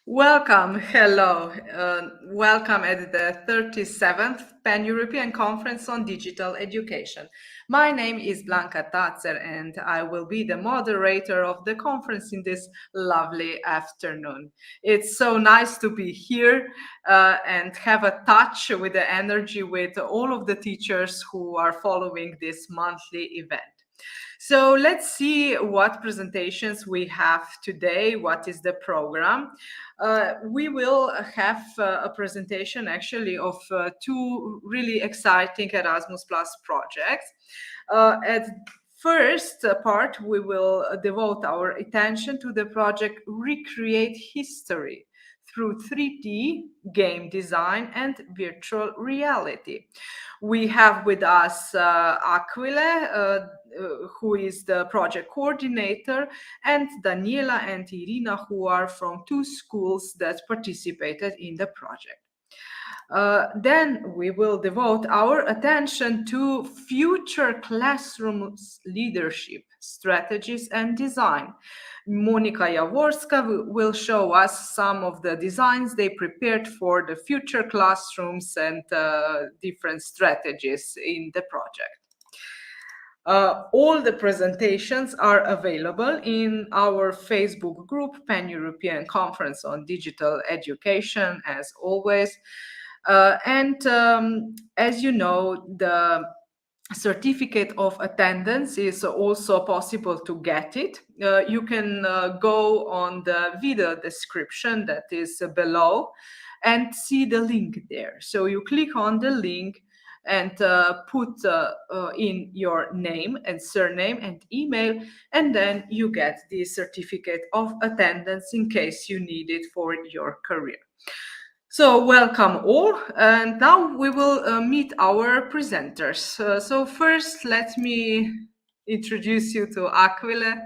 Welcome, hello, welcome at the 37th Pan-European Conference on Digital Education. My name is Blanca Tazer and I will be the moderator of the conference in this lovely afternoon. It's so nice to be here and have a touch with the energy with all of the teachers who are following this monthly event. So let's see what presentations we have today. What is the program? We will have a presentation actually of two really exciting Erasmus Plus projects. At first part, we will devote our attention to the project Recreate History through 3D game design and virtual reality. We have with us Akvilė, who is the project coordinator, and Danijela and Irina, who are from two schools that participated in the project. Then we will devote our attention to future classrooms leadership, strategies and design. Monika Jaworska will show us some of the designs they prepared for the future classrooms and different strategies in the project. All the presentations are available in our Facebook group, Pan-European Conference on Digital Education, as always. As you know, the certificate of attendance is also possible to get it. You can go on the video description that is below and see the link there. So you click on the link and put in your name and surname and email, and then you get the certificate of attendance in case you need it for your career. So welcome all, and now we will meet our presenters. So first, let me introduce you to Akvilė.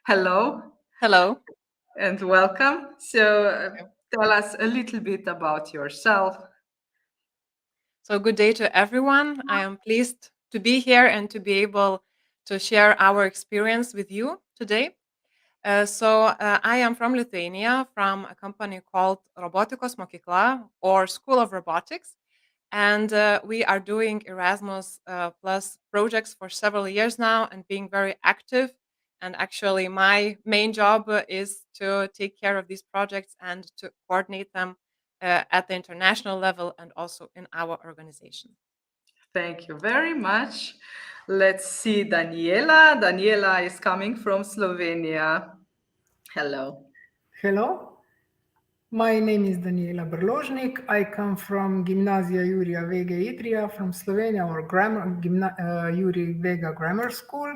Hello. Hello. And welcome. So tell us a little bit about yourself. So good day to everyone. I am pleased to be here and to be able to share our experience with you today. I am from Lithuania, from a company called Robotikos Mokykla, or School of Robotics. And we are doing Erasmus Plus projects for several years now and being very active. And actually, my main job is to take care of these projects and to coordinate them at the international level and also in our organization. Thank you very much. Let's see Danijela. Danijela is coming from Slovenia. Hello. Hello. My name is Danijela Brložnik. I come from Gimnazija Jurija Vege Idrija from Slovenia, or Jurija Vega Grammar School.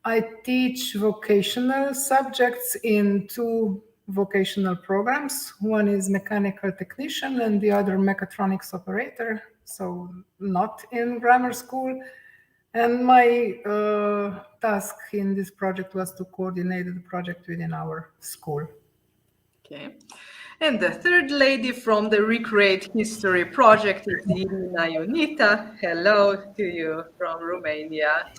I teach vocational subjects in two vocational programs. One is mechanical technician and the other mechatronics operator, so not in grammar school. And my task in this project was to coordinate the project within our school. Okay. And the third lady from the Recreate History project is Irina Ionita. Hello to you from Romania.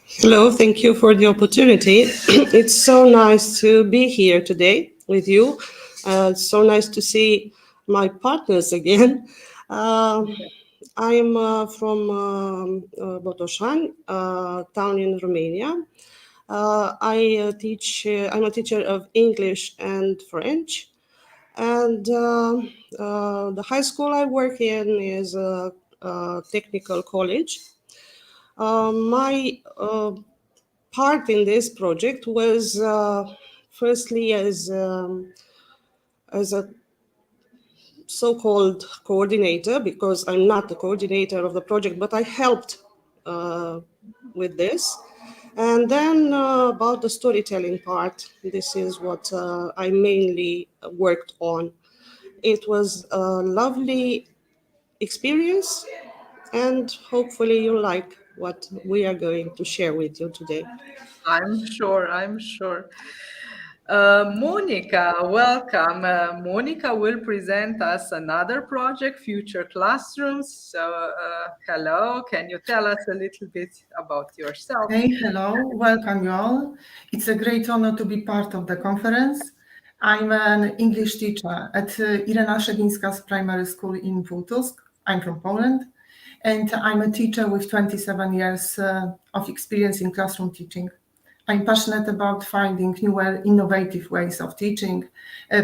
Hello, thank you for the opportunity. It's so nice to be here today with you. It's so nice to see my partners again. I'm from Botosani, town in Romania. I'm a teacher of English and French. And the high school I work in is a technical college. My part in this project was firstly as a so-called coordinator, because I'm not the coordinator of the project, but I helped with this. And then about the storytelling part, this is what I mainly worked on. It was a lovely experience, and hopefully you like what we are going to share with you today. I'm sure, I'm sure. Monika, welcome. Monika will present us another project, Future Classrooms. So, hello, can you tell us a little bit about yourself? Hey, hello, welcome you all. It's a great honor to be part of the conference. I'm an English teacher at Irena Szewińska's primary school in Pułtusku. I'm from Poland, and I'm a teacher with 27 years of experience in classroom teaching. I'm passionate about finding new innovative ways of teaching,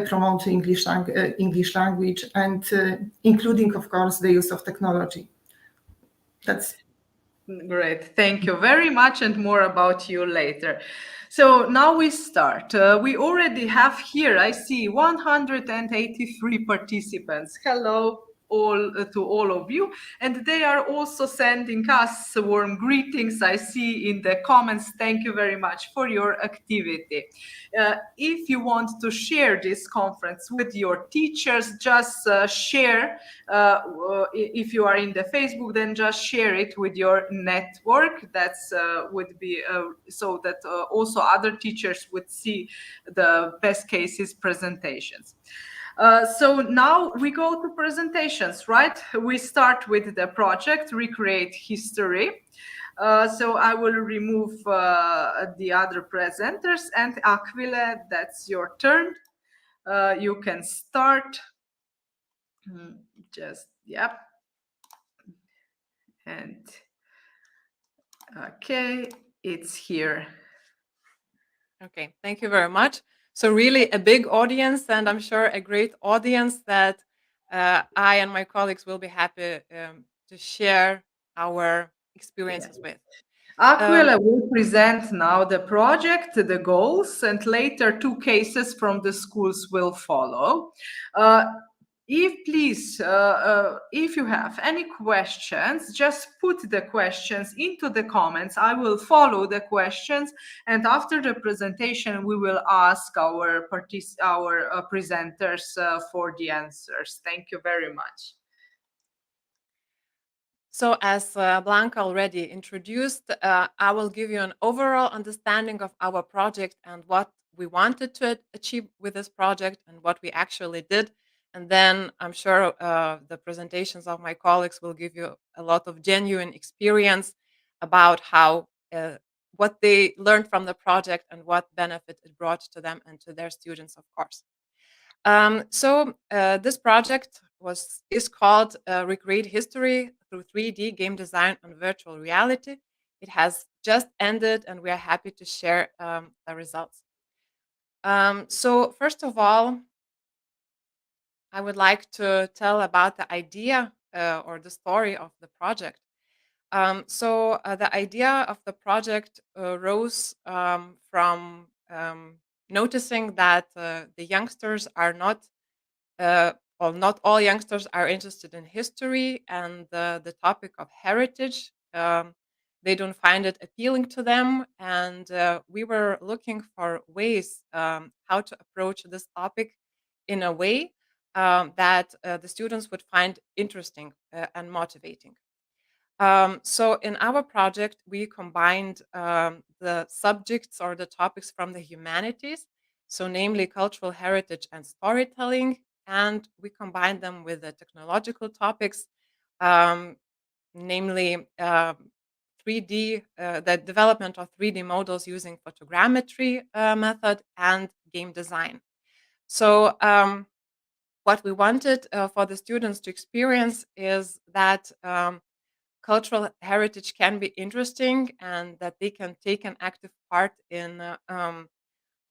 promoting English language, and including, of course, the use of technology. That's Great, thank you very much, and more about you later. So now we start. We already have here, I see 183 participants. Hello all to all of you, and they are also sending us warm greetings. I see in the comments. Thank you very much for your activity. If you want to share this conference with your teachers, just share. If you are in the Facebook, then just share it with your network. That's would be so that also other teachers would see the best cases presentations. So now we go to presentations, right? We start with the project, Recreate History. So I will remove the other presenters, and Akvilė, that's your turn. You can start. Just, yep. And okay, it's here. Okay, thank you very much. So really a big audience, and I'm sure a great audience that I and my colleagues will be happy to share our experiences with. Akvilė will present now the project, the goals, and later 2 cases from the schools will follow. If you have any questions, just put the questions into the comments. I will follow the questions, and after the presentation, we will ask our presenters for the answers. Thank you very much. So as Blanca already introduced, I will give you an overall understanding of our project and what we wanted to achieve with this project and what we actually did. And then I'm sure the presentations of my colleagues will give you a lot of genuine experience about how what they learned from the project and what benefit it brought to them and to their students, of course. So this project is called Recreate History through 3D game design and virtual reality. It has just ended, and we are happy to share the results. So first of all, I would like to tell about the idea or the story of the project. So the idea of the project rose from noticing that the youngsters are not all youngsters are interested in history and the topic of heritage. They don't find it appealing to them, and we were looking for ways how to approach this topic in a way that the students would find interesting and motivating. So in our project, we combined the subjects or the topics from the humanities, so namely cultural heritage and storytelling, and we combined them with the technological topics, namely 3D, the development of 3D models using photogrammetry method and game design. So what we wanted for the students to experience is that cultural heritage can be interesting and that they can take an active part in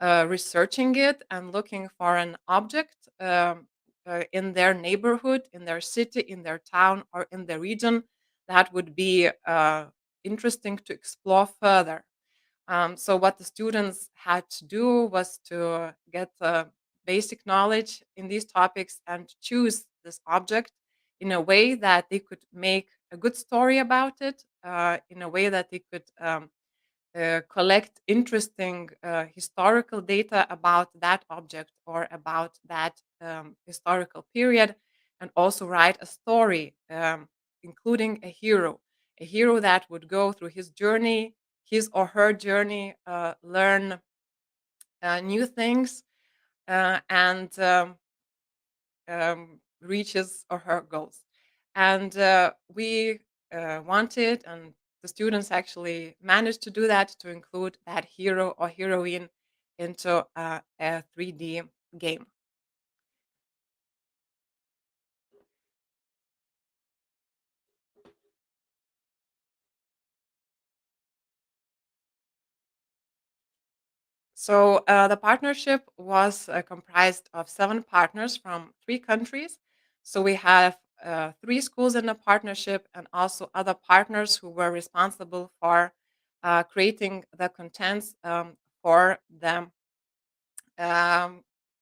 researching it and looking for an object in their neighborhood, in their city, in their town, or in the region that would be interesting to explore further. So what the students had to do was to get basic knowledge in these topics and choose this object in a way that they could make a good story about it, in a way that they could collect interesting historical data about that object or about that historical period, and also write a story, including a hero that would go through his or her journey, learn new things, and reach his or her goals. And we wanted, and the students actually managed to do that, to include that hero or heroine into a 3D game. So the partnership was comprised of 7 partners from 3 countries. So we have 3 schools in the partnership, and also other partners who were responsible for creating the contents for the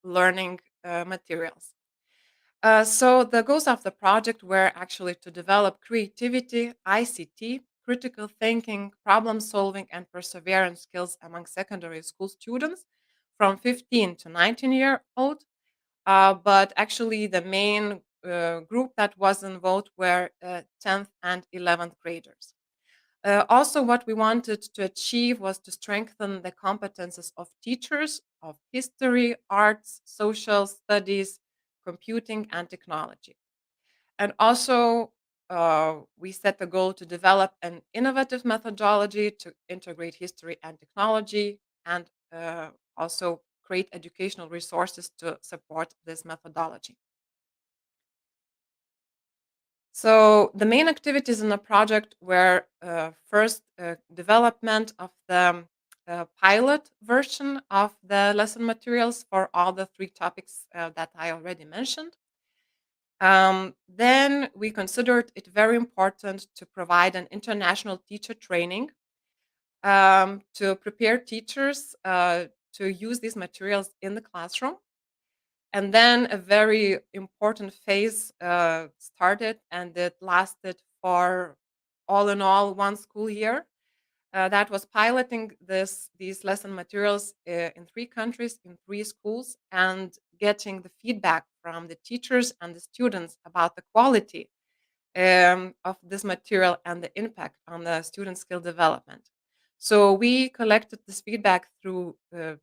learning materials. So the goals of the project were actually to develop creativity, ICT, critical thinking, problem solving, and perseverance skills among secondary school students from 15 to 19-year-old. But actually, the main group that was involved were 10th and 11th graders. Also, what we wanted to achieve was to strengthen the competences of teachers of history, arts, social studies, computing, and technology. And also, we set the goal to develop an innovative methodology to integrate history and technology, and also create educational resources to support this methodology. So the main activities in the project were first development of the pilot version of the lesson materials for all the 3 topics that I already mentioned. Then we considered it very important to provide an international teacher training to prepare teachers to use these materials in the classroom. And then a very important phase started, and it lasted for, all in all, 1 school year. That was piloting these lesson materials in 3 countries, in 3 schools, and getting the feedback from the teachers and the students about the quality of this material and the impact on the student skill development. So we collected this feedback through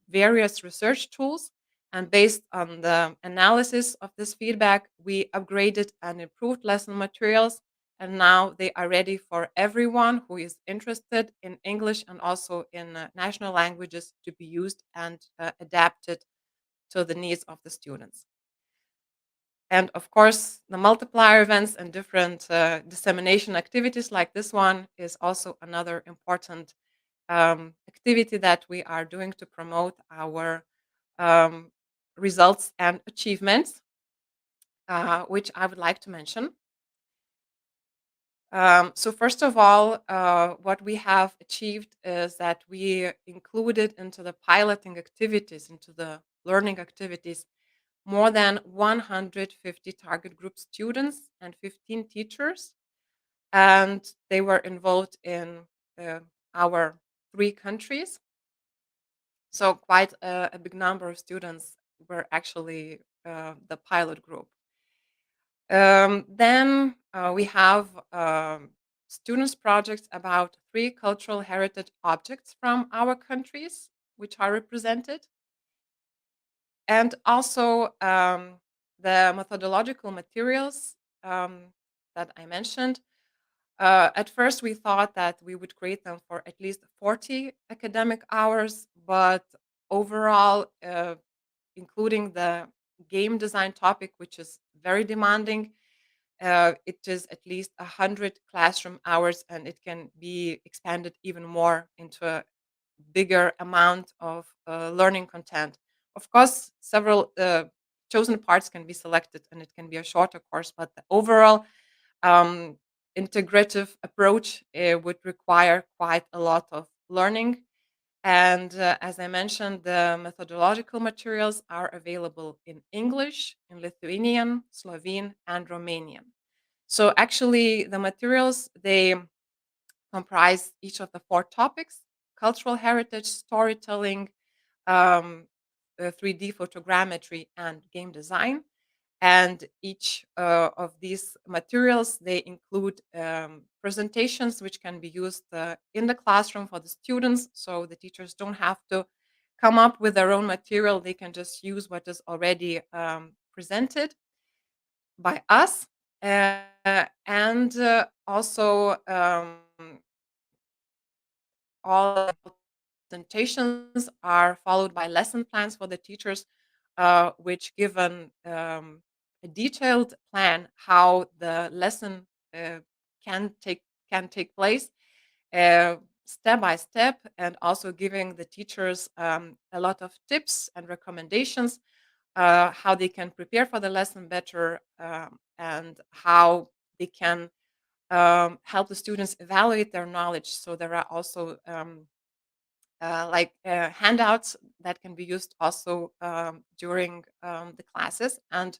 various research tools, and based on the analysis of this feedback, we upgraded and improved lesson materials, and now they are ready for everyone who is interested in English and also in national languages to be used and adapted to the needs of the students. And of course, the multiplier events and different dissemination activities like this one is also another important activity that we are doing to promote our results and achievements, which I would like to mention. So first of all, what we have achieved is that we included into the piloting activities, into the learning activities, more than 150 target group students and 15 teachers, and they were involved in our 3 countries. So quite a big number of students were actually the pilot group. Then we have students' projects about 3 cultural heritage objects from our countries, which are represented. And also the methodological materials that I mentioned. At first, we thought that we would create them for at least 40 academic hours, but overall, including the game design topic, which is very demanding, it is at least 100 classroom hours, and it can be expanded even more into a bigger amount of learning content. Of course, several chosen parts can be selected, and it can be a shorter course, but the overall integrative approach would require quite a lot of learning. And as I mentioned, the methodological materials are available in English, in Lithuanian, Slovene, and Romanian. So actually, the materials, they comprise each of the 4 topics: cultural heritage, storytelling, 3D photogrammetry, and game design. And each of these materials, they include presentations which can be used in the classroom for the students, so the teachers don't have to come up with their own material. They can just use what is already presented by us. And also all presentations are followed by lesson plans for the teachers, which give a detailed plan how the lesson can take place step by step, and also giving the teachers a lot of tips and recommendations how they can prepare for the lesson better, and how they can help the students evaluate their knowledge. So there are also handouts that can be used also during the classes and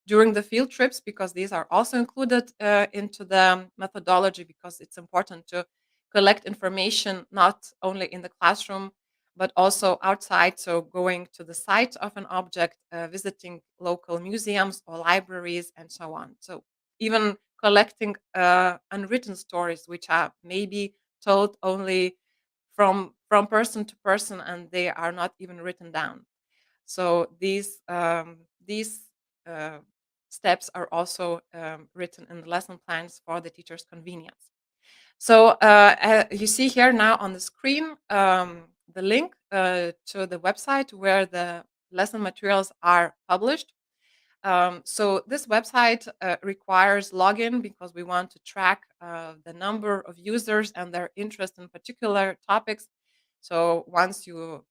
during the field trips, because these are also included into the methodology, because it's important to collect information not only in the classroom but also outside. So going to the site of an object, visiting local museums or libraries, and so on. So even collecting unwritten stories, which are maybe told only from person to person, and they are not even written down. So these steps are also written in the lesson plans for the teacher's convenience. So you see here now on the screen the link to the website where the lesson materials are published. So this website requires login, because we want to track the number of users and their interest in particular topics. So once you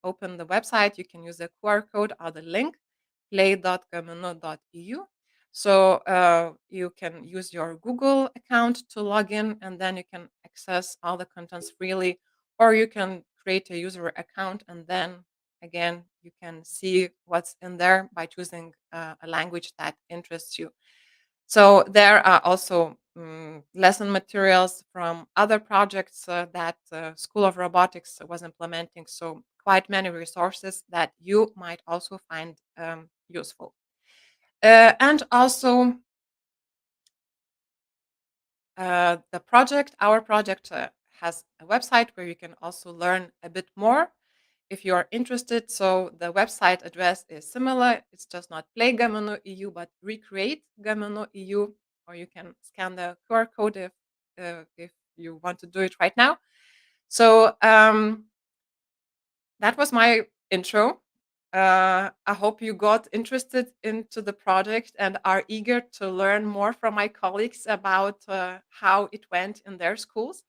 open the website, you can use the QR code or the link play.gmnu.eu. So you can use your Google account to log in, and then you can access all the contents freely, or you can create a user account, and then again you can see what's in there by choosing a language that interests you. So there are also lesson materials from other projects that School of Robotics was implementing. So quite many resources that you might also find useful. And also our project has a website where you can also learn a bit more if you are interested. So the website address is similar. It's just not Play Gmnu EU, but Recreate Gmnu EU, or you can scan the QR code if you want to do it right now. So that was my intro. I hope you got interested into the project and are eager to learn more from my colleagues about how it went in their schools.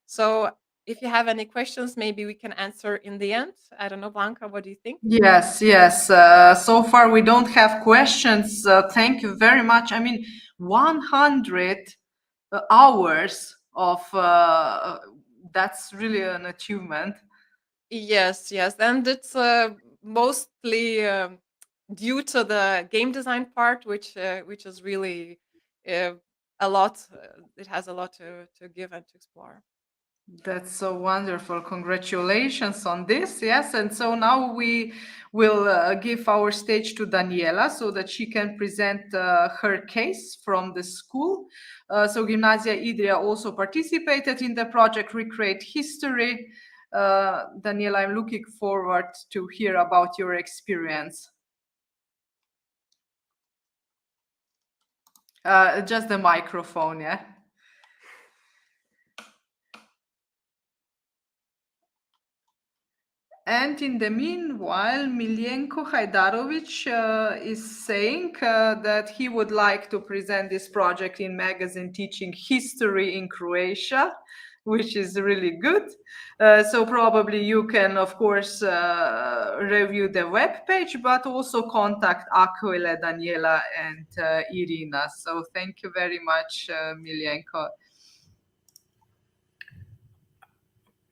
So if you have any questions, maybe we can answer in the end. I don't know, Blanca, what do you think? Yes, yes. So far, we don't have questions. Thank you very much. I mean, 100 hours of that's really an achievement. Yes, yes. And it's mostly due to the game design part, which is really a lot. It has a lot to give and to explore. That's so wonderful. Congratulations on this. Yes. And so now we will give our stage to Danijela so that she can present her case from the school. So Gimnazia Idrija also participated in the project Recreate History. Danijela, I'm looking forward to hear about your experience. Just the microphone, yeah. And in the meanwhile, Miljenko Hajdarovic is saying that he would like to present this project in magazine Teaching History in Croatia, which is really good. So probably you can, of course, review the webpage, but also contact Akvilė, Danijela, and Irina. So thank you very much, Miljenko.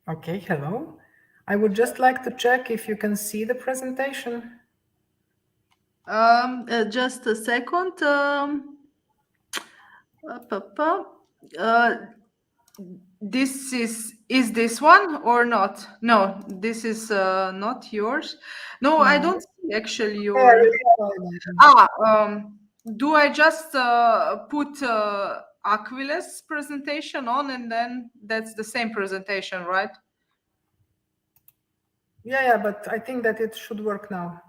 Okay, hello. I would just like to check if you can see the presentation. Just a second. This is this one or not? No, this is not yours. No, I don't see actually your. Do I just put Akvilė's presentation on, and then that's the same presentation, right? Yeah, but I think that it should work now.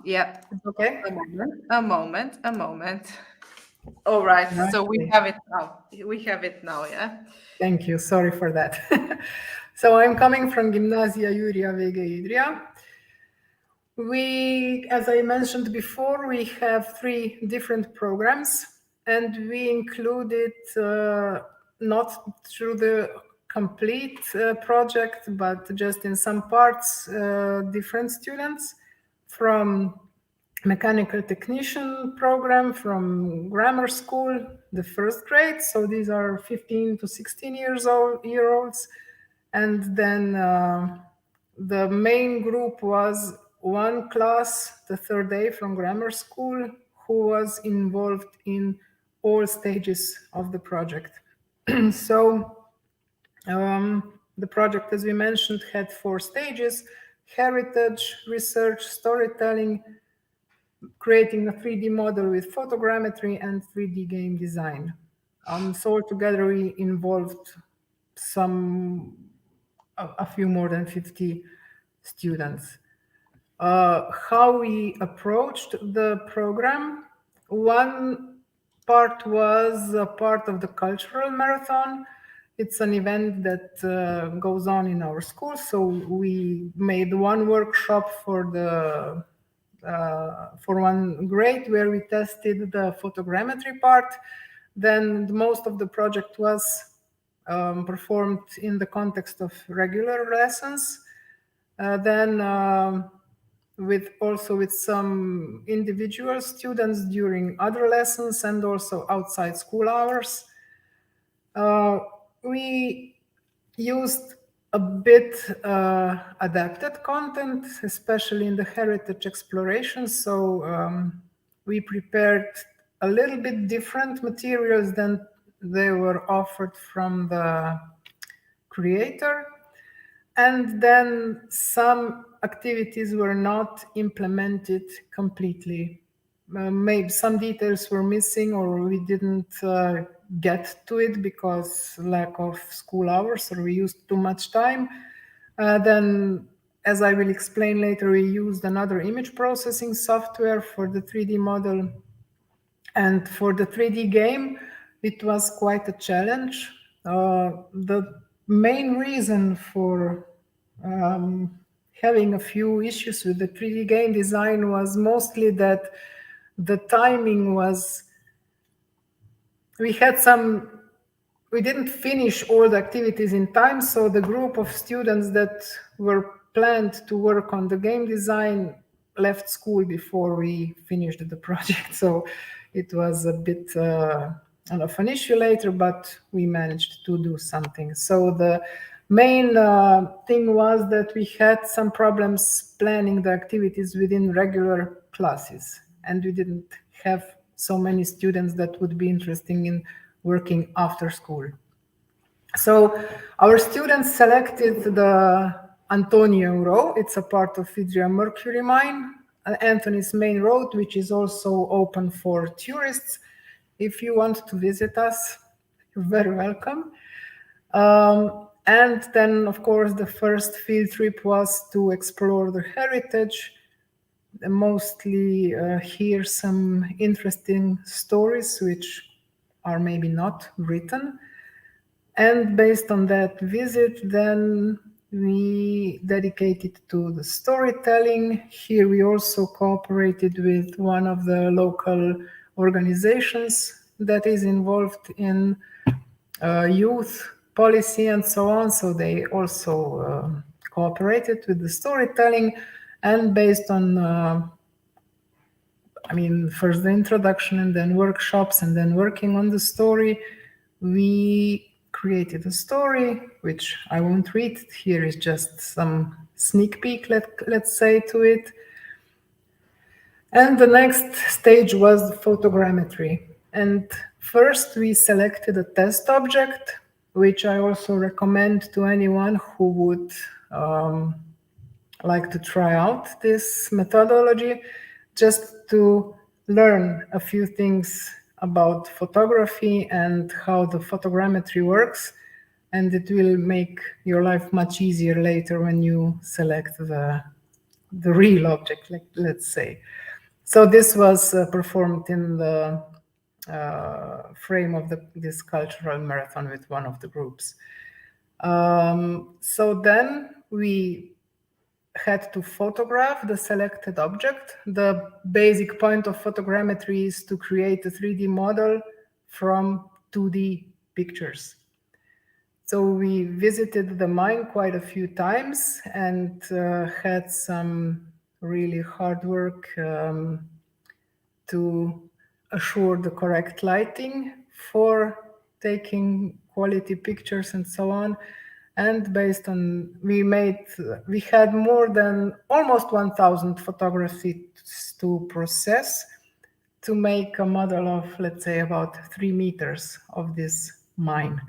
Yeah. Okay. A moment. All right. So we have it now. Yeah. Thank you. Sorry for that. So I'm coming from Gimnazija, Jurija, Vege, Idrija. We, as I mentioned before, we have 3 different programs, and we included not through the complete project, but just in some parts, different students from mechanical technician program, from grammar school, the 1st grade. So these are 15 to 16 year olds. And then the main group was one class, the 3rd day from grammar school, who was involved in all stages of the project. So the project, as we mentioned, had 4 stages: heritage, research, storytelling, creating a 3D model with photogrammetry, and 3D game design. So altogether we involved a few more than 50 students. How we approached the program: one part was a part of the cultural marathon. It's an event that goes on in our school. So we made one workshop for 1 grade where we tested the photogrammetry part. Then most of the project was performed in the context of regular lessons. Then with some individual students during other lessons and also outside school hours. We used a bit adapted content, especially in the heritage exploration. So we prepared a little bit different materials than they were offered from the creator. And then some activities were not implemented completely. Maybe some details were missing, or we didn't get to it because lack of school hours, or we used too much time. Then, as I will explain later, we used another image processing software for the 3D model. And for the 3D game, it was quite a challenge. The main reason for having a few issues with the 3D game design was mostly that the timing was, we didn't finish all the activities in time, so the group of students that were planned to work on the game design left school before we finished the project. So it was a bit of an issue later, but we managed to do something. So the main thing was that we had some problems planning the activities within regular classes, and we didn't have so many students that would be interested in working after school. So our students selected the Antonio row. It's a part of Idrija Mercury mine, Anthony's main road, which is also open for tourists. If you want to visit us, you're very welcome. And then, of course, the first field trip was to explore the heritage, mostly hear some interesting stories which are maybe not written. And based on that visit, then we dedicated to the storytelling. Here we also cooperated with one of the local organizations that is involved in youth policy and so on. So they also cooperated with the storytelling. And based on, first the introduction and then workshops and then working on the story, we created a story, which I won't read. Here is just some sneak peek, let's say, to it. And the next stage was photogrammetry. And first we selected a test object, which I also recommend to anyone who would like to try out this methodology, just to learn a few things about photography and how the photogrammetry works. And it will make your life much easier later when you select the real object, let's say. So this was performed in the frame of this cultural marathon with one of the groups. So then we had to photograph the selected object. The basic point of photogrammetry is to create a 3D model from 2D pictures. So we visited the mine quite a few times and had some really hard work to assure the correct lighting for taking quality pictures and so on. And based on, we had more than almost 1,000 photographies to process to make a model of, let's say, about 3 meters of this mine,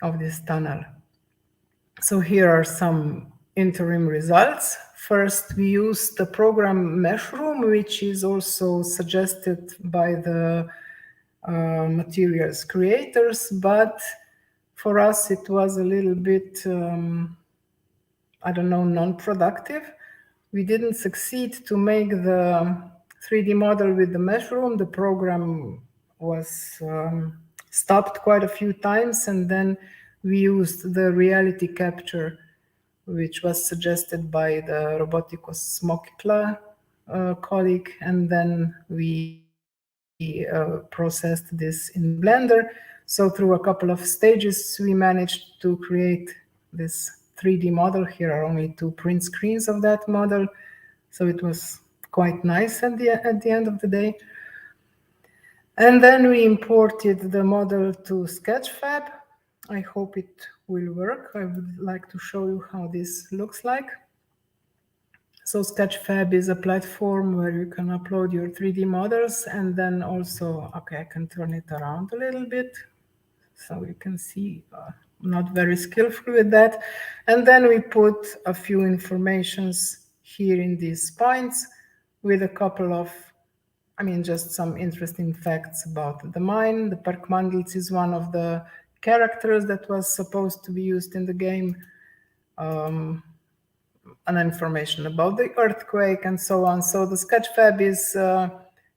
of this tunnel. So here are some interim results. First, we used the program Meshroom, which is also suggested by the materials creators, but for us it was a little bit, I don't know, non-productive. We didn't succeed to make the 3D model with the Meshroom. The program was stopped quite a few times, and then we used the reality capture, which was suggested by the Robotikos Mokykla colleague, and then we processed this in Blender. So through a couple of stages, we managed to create this 3D model. Here are only 2 print screens of that model. So it was quite nice at the end of the day. And then we imported the model to Sketchfab. I hope it will work. I would like to show you how this looks like. So Sketchfab is a platform where you can upload your 3D models, and then also, okay, I can turn it around a little bit so you can see. Not very skillful with that. And then we put a few informations here in these points with a couple of, just some interesting facts about the mine. The Parkmandels is one of the characters that was supposed to be used in the game, and information about the earthquake and so on. So the Sketchfab is,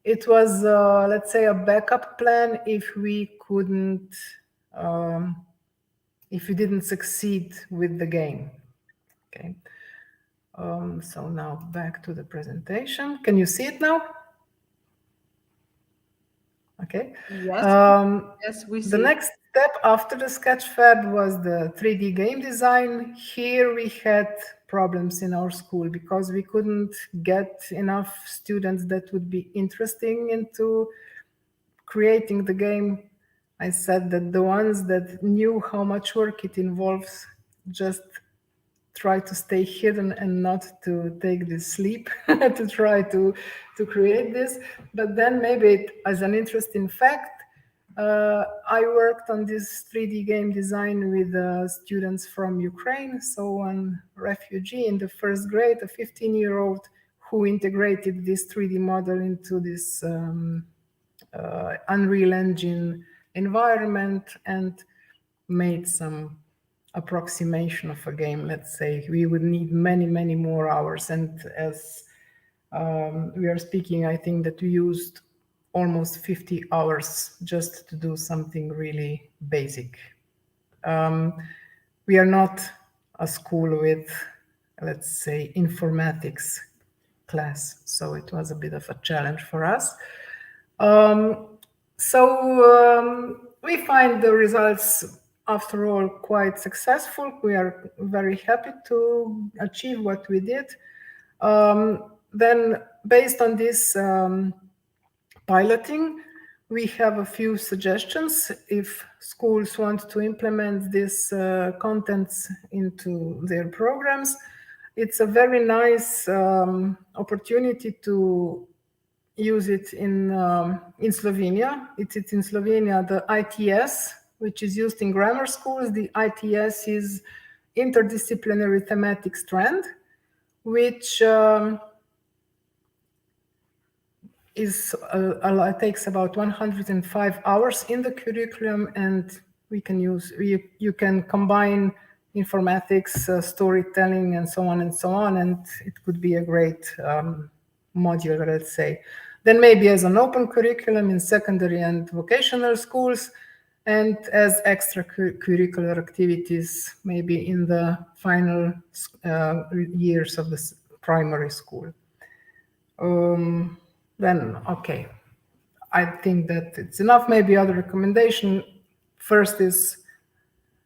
it was, let's say, a backup plan if we couldn't, if we didn't succeed with the game. Okay. So now back to the presentation. Can you see it now? Okay. Yes, yes, we see. The next step after the Sketchfab was the 3D game design. Here we had problems in our school because we couldn't get enough students that would be interested into creating the game. I said that the ones that knew how much work it involves just try to stay hidden and not to take this leap to try to create this. But then maybe as an interesting fact, I worked on this 3D game design with students from Ukraine. So one refugee in the first grade, a 15-year-old who integrated this 3D model into this Unreal Engine environment and made some approximation of a game. Let's say we would need many more hours, and as we are speaking, I think that we used almost 50 hours just to do something really basic. We are not a school with, let's say, informatics class, so it was a bit of a challenge for us. We find the results, after all, quite successful. We are very happy to achieve what we did. Then, based on this piloting, we have a few suggestions if schools want to implement these contents into their programs. It's a very nice opportunity to use it in Slovenia. It's in Slovenia, the ITS, which is used in grammar schools. The ITS is interdisciplinary thematic strand, which takes about 105 hours in the curriculum, and we can use, you can combine informatics, storytelling, and so on, and it could be a great module, let's say. Then maybe as an open curriculum in secondary and vocational schools, and as extracurricular activities, maybe in the final years of the primary school. Then, okay, I think that it's enough. Maybe other recommendation. First is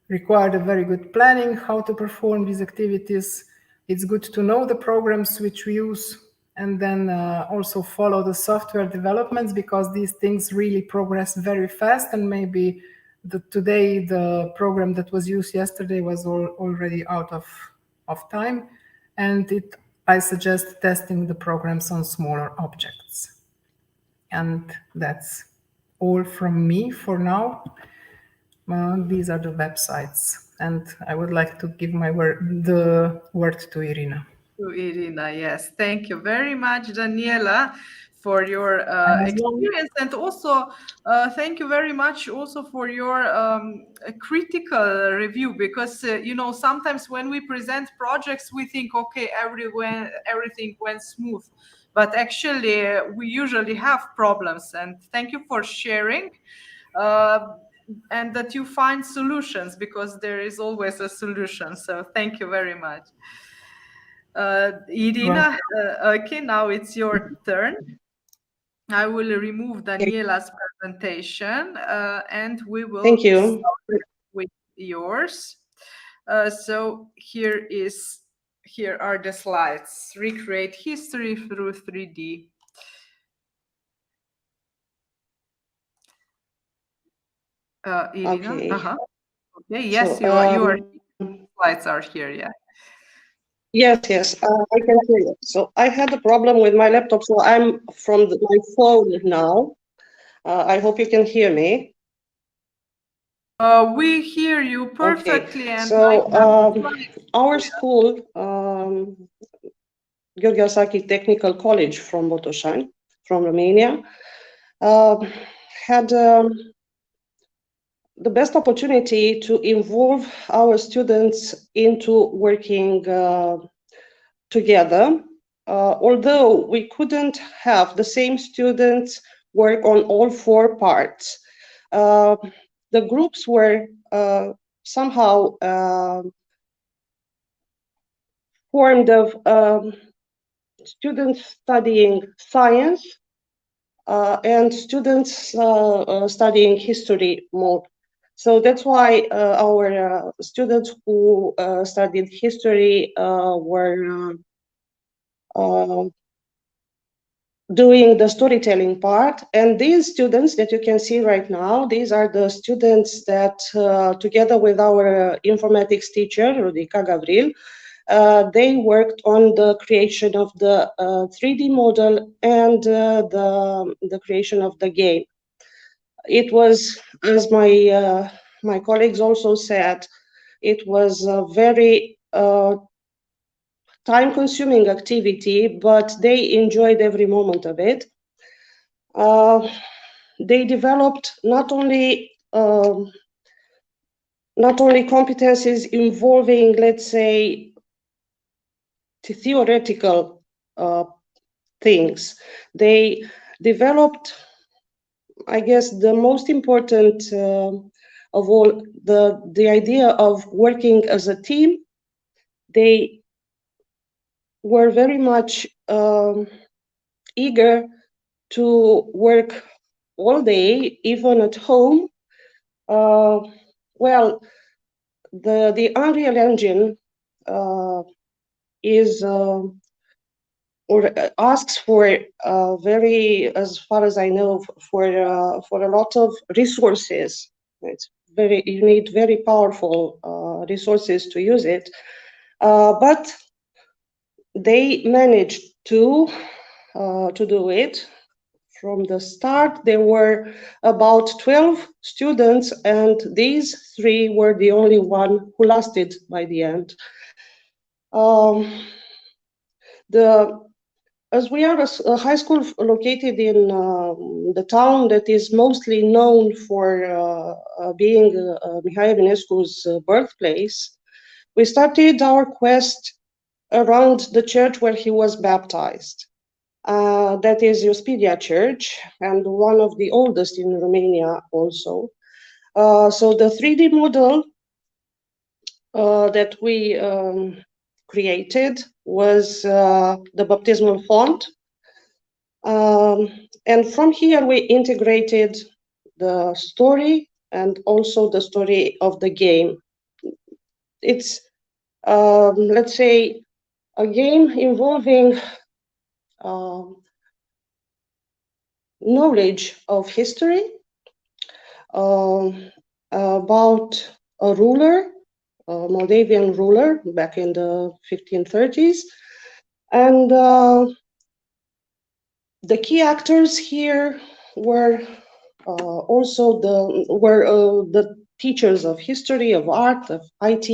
required a very good planning, how to perform these activities. It's good to know the programs which we use, and then also follow the software developments, because these things really progress very fast, and maybe today the program that was used yesterday was already out of time, and I suggest testing the programs on smaller objects. And that's all from me for now. These are the websites, and I would like to give the word to Irina. To Irina, yes. Thank you very much, Danijela, for your experience, and also thank you very much also for your critical review, because you know, sometimes when we present projects we think, okay, everything went smooth, but actually we usually have problems, and thank you for sharing, and that you find solutions, because there is always a solution. So thank you very much. Irina, okay, now it's your turn. I will remove Danijela's presentation, and we will start with yours. So here are the slides. Recreate history through 3D. Irina? Okay. Okay, yes, so, your slides are here, yeah. Yes, I can hear you. So I had a problem with my laptop, so I'm from my phone now. I hope you can hear me. We hear you perfectly. Okay. And so our school, Gheorghe Asachi Technical College from Botosani, from Romania, had the best opportunity to involve our students into working together, although we couldn't have the same students work on all 4 parts. The groups were somehow formed of students studying science and students studying history more. So that's why our students who studied history were doing the storytelling part. And these students that you can see right now, these are the students that together with our informatics teacher, Rodica Gavril, they worked on the creation of the 3D model and the creation of the game. It was, as my colleagues also said, it was a very time-consuming activity, but they enjoyed every moment of it. They developed not only competencies involving, let's say, theoretical things. They developed, I guess, the most important of all, the idea of working as a team. They were very much eager to work all day, even at home. Well, the Unreal Engine is or asks for very, as far as I know, for a lot of resources. You need very powerful resources to use it, but they managed to do it. From the start, there were about 12 students, and these 3 were the only one who lasted by the end. As we are a high school located in the town that is mostly known for being Mihai Eminescu's birthplace, we started our quest around the church where he was baptized. That is Iospidia Church, and one of the oldest in Romania also. So the 3D model that we created was the baptismal font. And from here we integrated the story and also the story of the game. It's, let's say, a game involving knowledge of history, about a ruler, a Moldavian ruler back in the 1530s. And the key actors here were also the teachers of history, of art, of IT,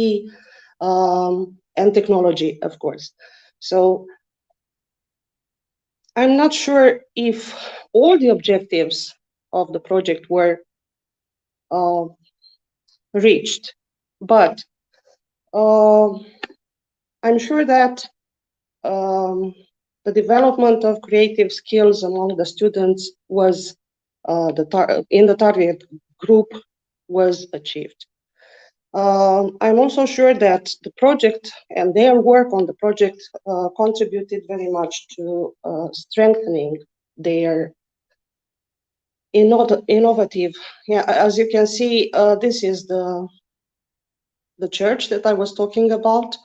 and technology, of course. So I'm not sure if all the objectives of the project were reached, but I'm sure that the development of creative skills among the students was in the target group was achieved. I'm also sure that the project and their work on the project contributed very much to strengthening their innovative. Yeah, as you can see, this is the church that I was talking about,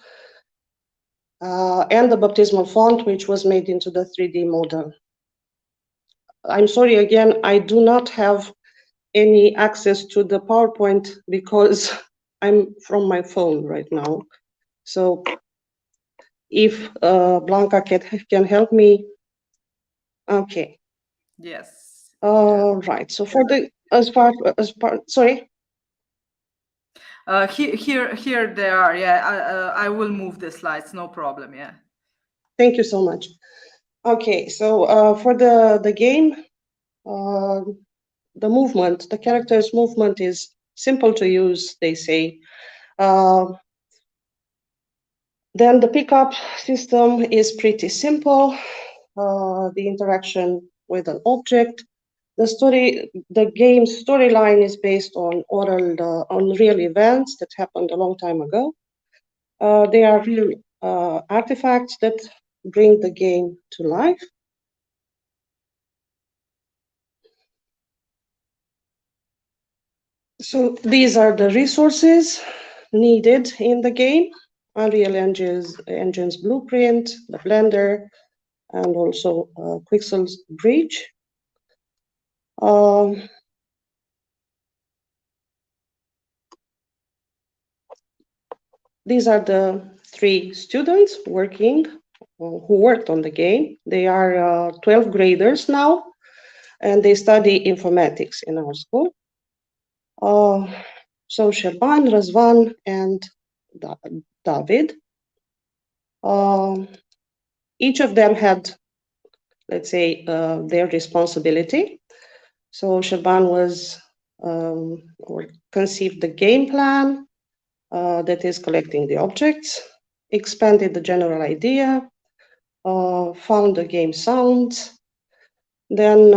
and the baptismal font, which was made into the 3D model. I'm sorry again, I do not have any access to the PowerPoint because I'm from my phone right now. So if Blanca can help me. Okay. Yes. Right. So for the sorry. Here they are. Yeah, I will move the slides. No problem. Yeah. Thank you so much. Okay, so for the game, the movement, the character's movement is simple to use, they say. Then the pickup system is pretty simple. The interaction with an object. The game's storyline is based on on real events that happened a long time ago. They are real artifacts that bring the game to life. So these are the resources needed in the game: Unreal Engine's blueprint, the Blender, and also Quixel's bridge. These are the 3 students who worked on the game. They are 12 graders now, and they study informatics in our school. So Șerban, Răzvan, and David. Each of them had, let's say, their responsibility. So Șerban conceived the game plan, that is collecting the objects, expanded the general idea, found the game sounds. Then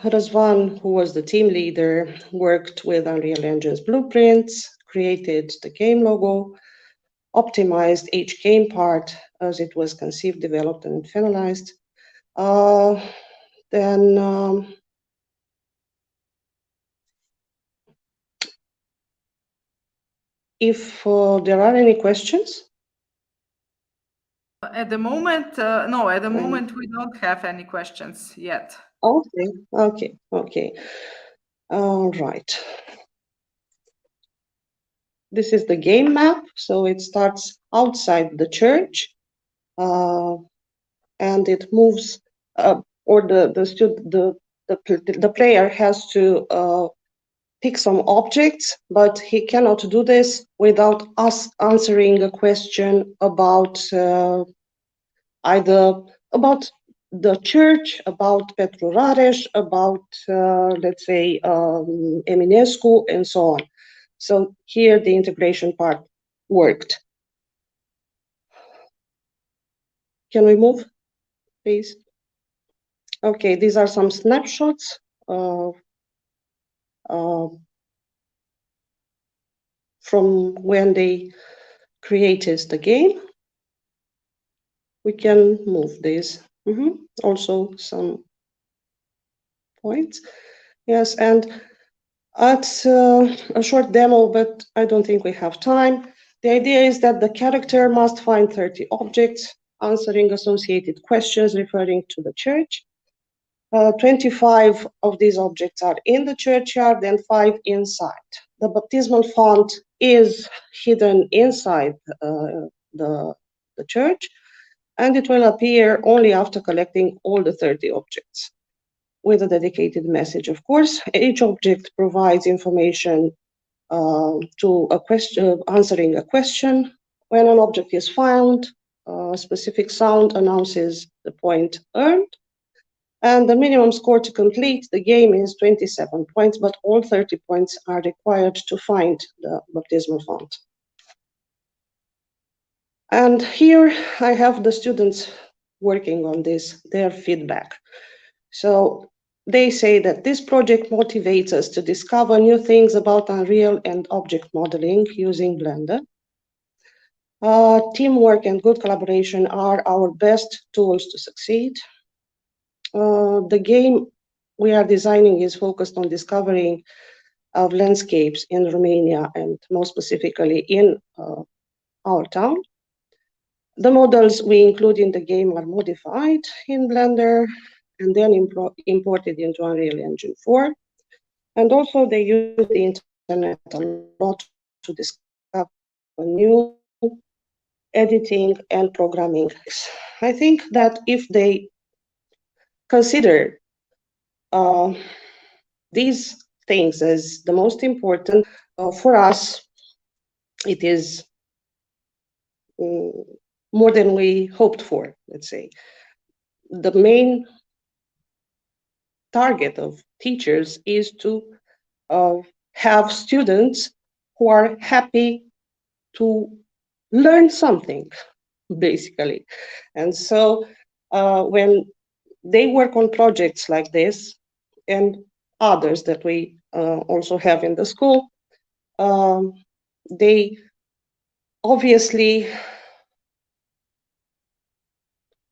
Răzvan, who was the team leader, worked with Unreal Engine's blueprints, created the game logo, optimized each game part as it was conceived, developed, and finalized. Then if there are any questions. At the moment, no, at the moment we don't have any questions yet. Okay. All right. This is the game map. So it starts outside the church, and it moves, or the player has to pick some objects, but he cannot do this without us answering a question about either about the church, about Petru Rareș, about, let's say, Eminescu, and so on. So here the integration part worked. Can we move, please? Okay, these are some snapshots from when they created the game. We can move this. Also some points. Yes, and it's a short demo, but I don't think we have time. The idea is that the character must find 30 objects, answering associated questions referring to the church. 25 of these objects are in the churchyard and 5 inside. The baptismal font is hidden inside the church, and it will appear only after collecting all the 30 objects, with a dedicated message, of course. Each object provides information to a question, answering a question. When an object is found, a specific sound announces the point earned. And the minimum score to complete the game is 27 points, but all 30 points are required to find the baptismal font. And here I have the students working on this, their feedback. So they say that this project motivates us to discover new things about Unreal and object modeling using Blender. Teamwork and good collaboration are our best tools to succeed. The game we are designing is focused on discovering of landscapes in Romania and more specifically in our town. The models we include in the game are modified in Blender and then imported into Unreal Engine 4. And also they use the internet a lot to discover new editing and programming. I think that if they consider these things as the most important, for us, it is more than we hoped for, let's say. The main target of teachers is to have students who are happy to learn something, basically. And so when they work on projects like this and others that we also have in the school, they obviously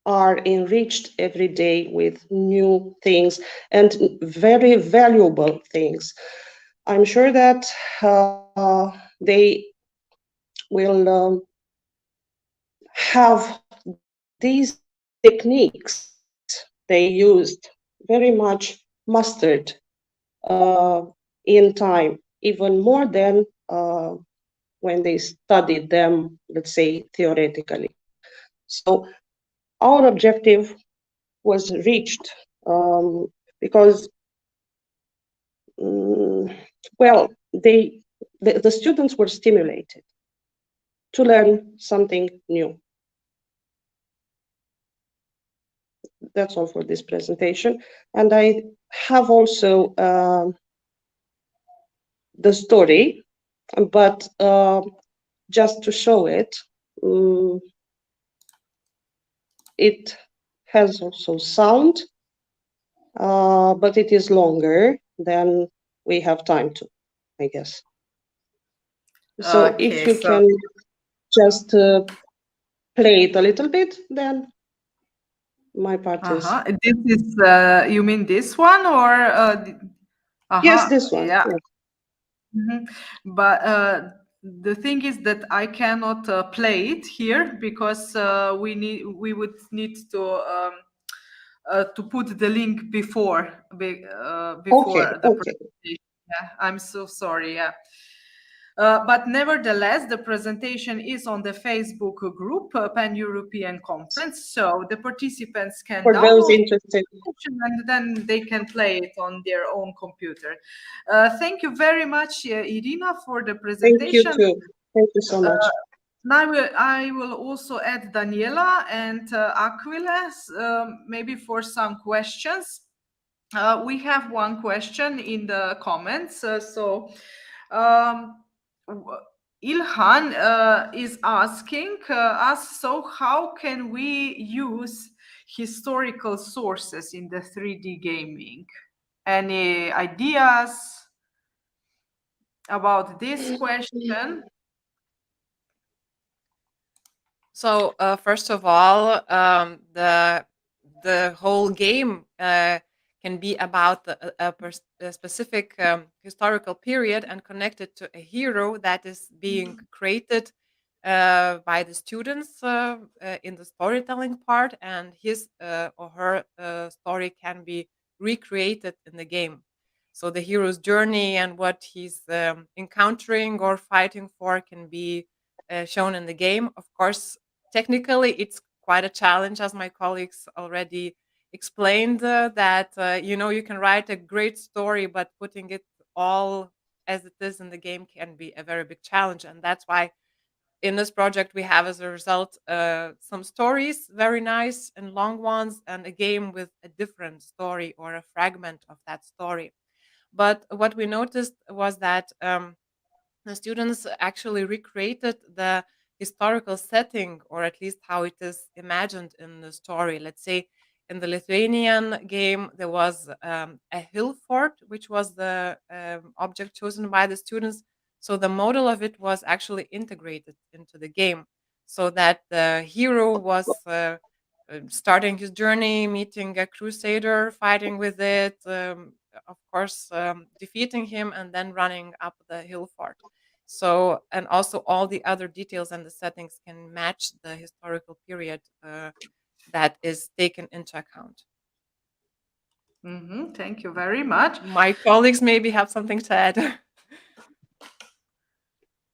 are enriched every day with new things and very valuable things. I'm sure that they will have these techniques they used very much mastered in time, even more than when they studied them, let's say, theoretically. So our objective was reached because, well, the students were stimulated to learn something new. That's all for this presentation. And I have also the story, but just to show it, it has also sound, but it is longer than we have time to, I guess. So Okay, if you can just play it a little bit, then my part is. This is, you mean this one or? Yes, this one. Yeah. Yes. But the thing is that I cannot play it here because we would need to put the link before Okay, the okay. presentation. Yeah, I'm so sorry. Yeah. But nevertheless, the presentation is on the Facebook group, Pan-European Conference, so the participants can For those download interested. and then they can play it on their own computer. Thank you very much, Irina, for the presentation. Thank you too. Thank you so much. Now I will also add Danijela and Akvilė, maybe for some questions. We have one question in the comments. Ilhan is asking us, so how can we use historical sources in the 3D gaming? Any ideas about this question? So first of all, the whole game can be about a specific historical period and connected to a hero that is being created by the students in the storytelling part, and his or her story can be recreated in the game. So the hero's journey and what he's encountering or fighting for can be shown in the game. Of course, technically, it's quite a challenge, as my colleagues already explained, that you can write a great story, but putting it all as it is in the game can be a very big challenge. And that's why in this project we have, as a result, some stories, very nice and long ones, and a game with a different story or a fragment of that story. But what we noticed was that the students actually recreated the historical setting, or at least how it is imagined in the story. Let's say in the Lithuanian game, there was a hill fort, which was the object chosen by the students. So the model of it was actually integrated into the game, so that the hero was starting his journey, meeting a crusader, fighting with it, of course, defeating him, and then running up the hill fort. So, and also all the other details and the settings can match the historical period that is taken into account. Thank you very much. My colleagues maybe have something to add.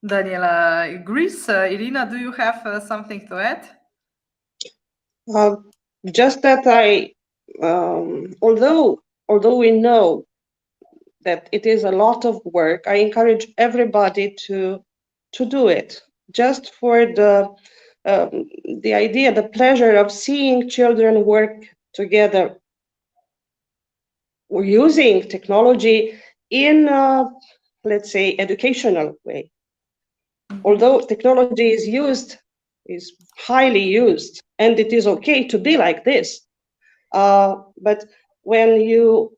Danijela agrees. Irina, do you have something to add? Just that although we know that it is a lot of work, I encourage everybody to do it, just for the idea, the pleasure of seeing children work together, or using technology in let's say, educational way. Although technology is highly used, and it is okay to be like this, but when you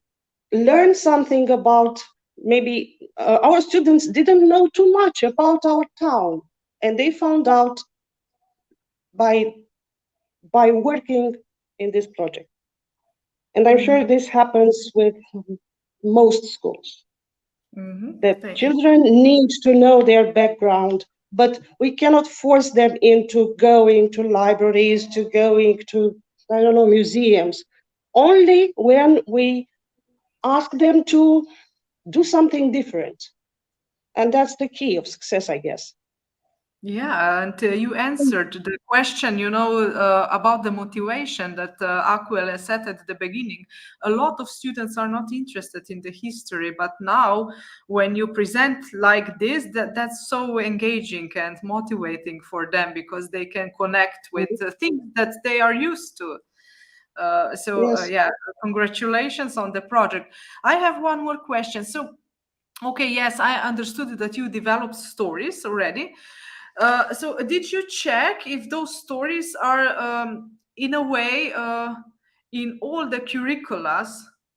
learn something about, maybe our students didn't know too much about our town, and they found out by working in this project. And I'm sure this happens with most schools. That children need to know their background, but we cannot force them into going to libraries, to going to, I don't know, museums, only when we ask them to do something different. And that's the key of success, I guess. Yeah, and you answered the question, about the motivation that Akvilė said at the beginning. A lot of students are not interested in the history, but now when you present like this, that's so engaging and motivating for them, because they can connect with the things that they are used to. Yes. Congratulations on the project. I have one more question. So, okay, yes, I understood that you developed stories already. So did you check if those stories are in a way in all the curriculums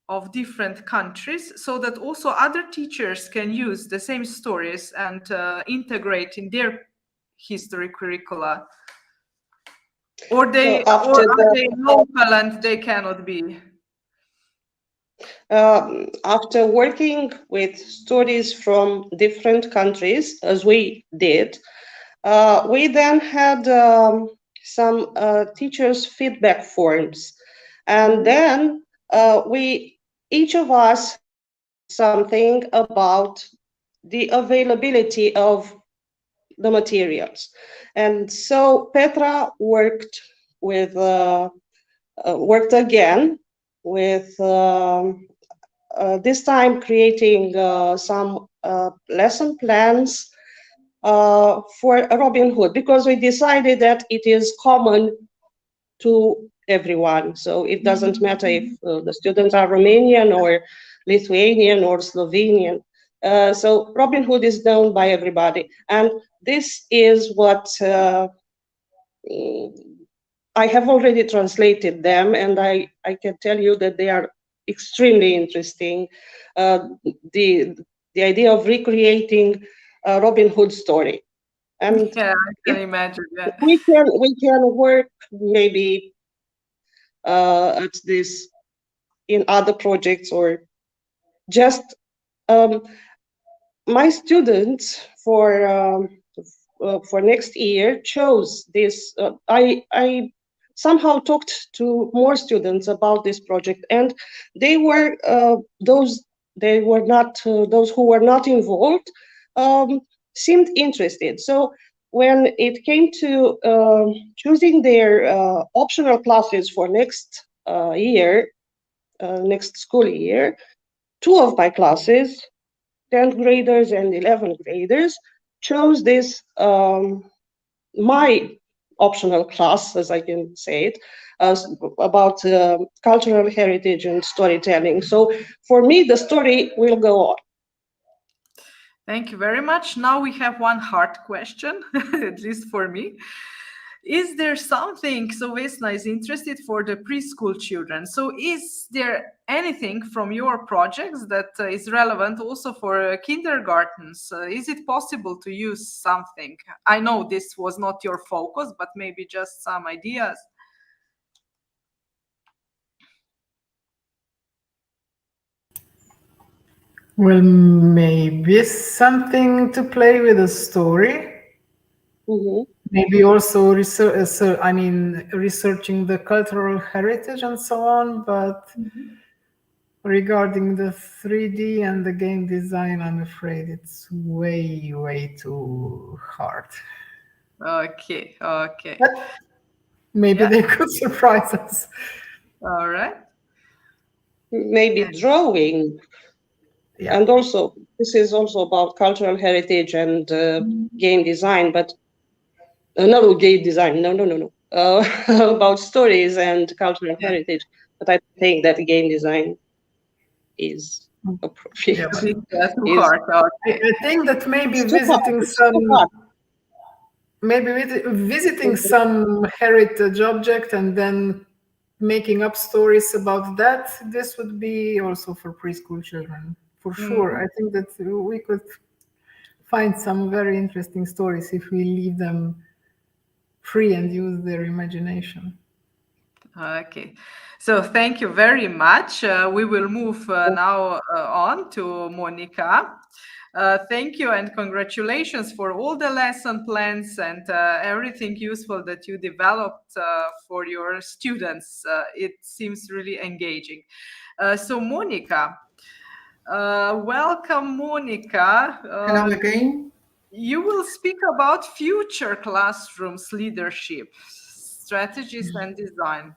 of different countries, so that also other teachers can use the same stories and integrate in their history curricula? Or are they local and they cannot be? after working with stories from different countries, as we did, we then had some teachers' feedback forms. And then each of us something about the availability of the materials. And so Petra worked again with this time creating some lesson plans for Robin Hood, because we decided that it is common to everyone. So it doesn't matter if the students are Romanian or Lithuanian or Slovenian. So Robin Hood is known by everybody. And this is what I have already translated them, and I can tell you that they are extremely interesting. The idea of recreating a Robin Hood story. And yeah, I can imagine that. We can work maybe at this in other projects, or just my students for next year chose this. I somehow talked to more students about this project, and they were those who were not involved seemed interested. So when it came to choosing their optional classes for next year, next school year, 2 of my classes, 10th graders and 11th graders, chose this my optional class, as I can say it, about cultural heritage and storytelling. So for me, the story will go on. Thank you very much. Now we have one hard question, at least for me. Is there something, so Vesna is interested for the preschool children. So is there anything from your projects that is relevant also for kindergartens? Is it possible to use something? I know this was not your focus, but maybe just some ideas. Well, maybe something to play with a story. Mm-hmm. Maybe also researching the cultural heritage and so on. But regarding the 3D and the game design, I'm afraid it's way too hard. Okay. But maybe they could surprise us. All right. Maybe drawing. Yeah. And also, this is also about cultural heritage and game design, but no, game design, no. About stories and cultural heritage, but I think that game design is appropriate. That's too hard. I think that maybe visiting some heritage object and then making up stories about that, this would be also for preschool children. For sure. I think that we could find some very interesting stories if we leave them free and use their imagination. Okay, so thank you very much. We will move now on to Monika. Thank you and congratulations for all the lesson plans and everything useful that you developed for your students. It seems really engaging. So Monika, welcome, Monika. Hello again. You will speak about future classrooms leadership, strategies and design.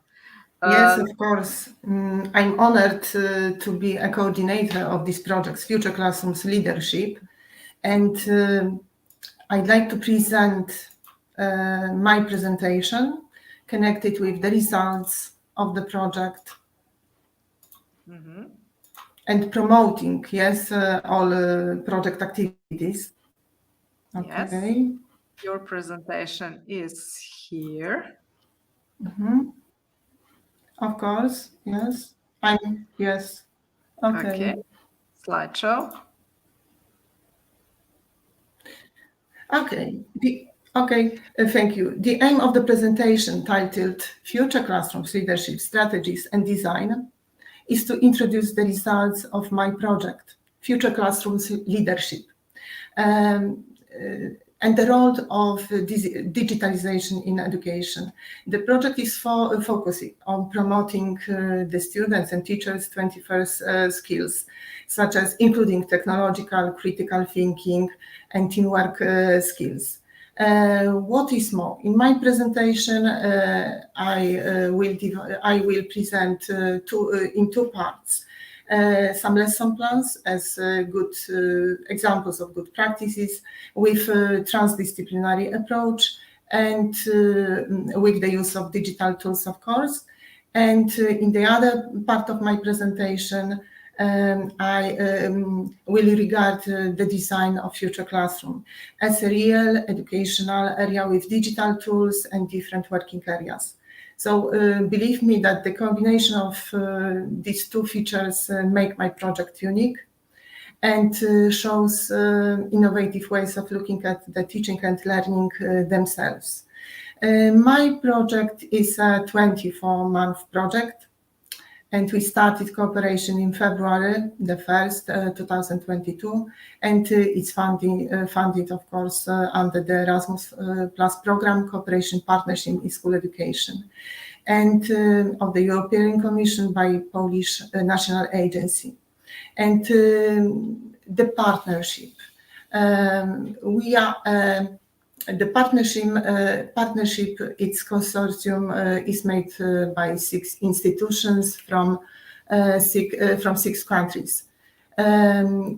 Yes, of course. I'm honored to be a coordinator of these projects, Future Classrooms Leadership. And I'd like to present my presentation connected with the results of the project. And promoting, all project activities. Okay. Yes. Your presentation is here. Of course, yes. Yes. Okay. Slideshow. Okay. Thank you. The aim of the presentation, titled Future Classrooms Leadership Strategies and Design, is to introduce the results of my project, Future Classrooms Leadership, and the role of digitalization in education. The project is focusing on promoting the students and teachers' 21st skills, such as including technological, critical thinking, and teamwork skills. What is more, in my presentation, I will present in two parts. Some lesson plans as good examples of good practices with a transdisciplinary approach and with the use of digital tools, of course. And in the other part of my presentation, I will regard the design of future classroom as a real educational area with digital tools and different working areas. So believe me that the combination of these two features make my project unique and shows innovative ways of looking at the teaching and learning themselves. My project is a 24-month project, and we started cooperation in February the 1st, 2022, and it's funded, of course, under the Erasmus Plus program, Cooperation Partnership in School Education, and of the European Commission by Polish National Agency. And the partnership. The partnership, its consortium is made by 6 institutions from 6 countries,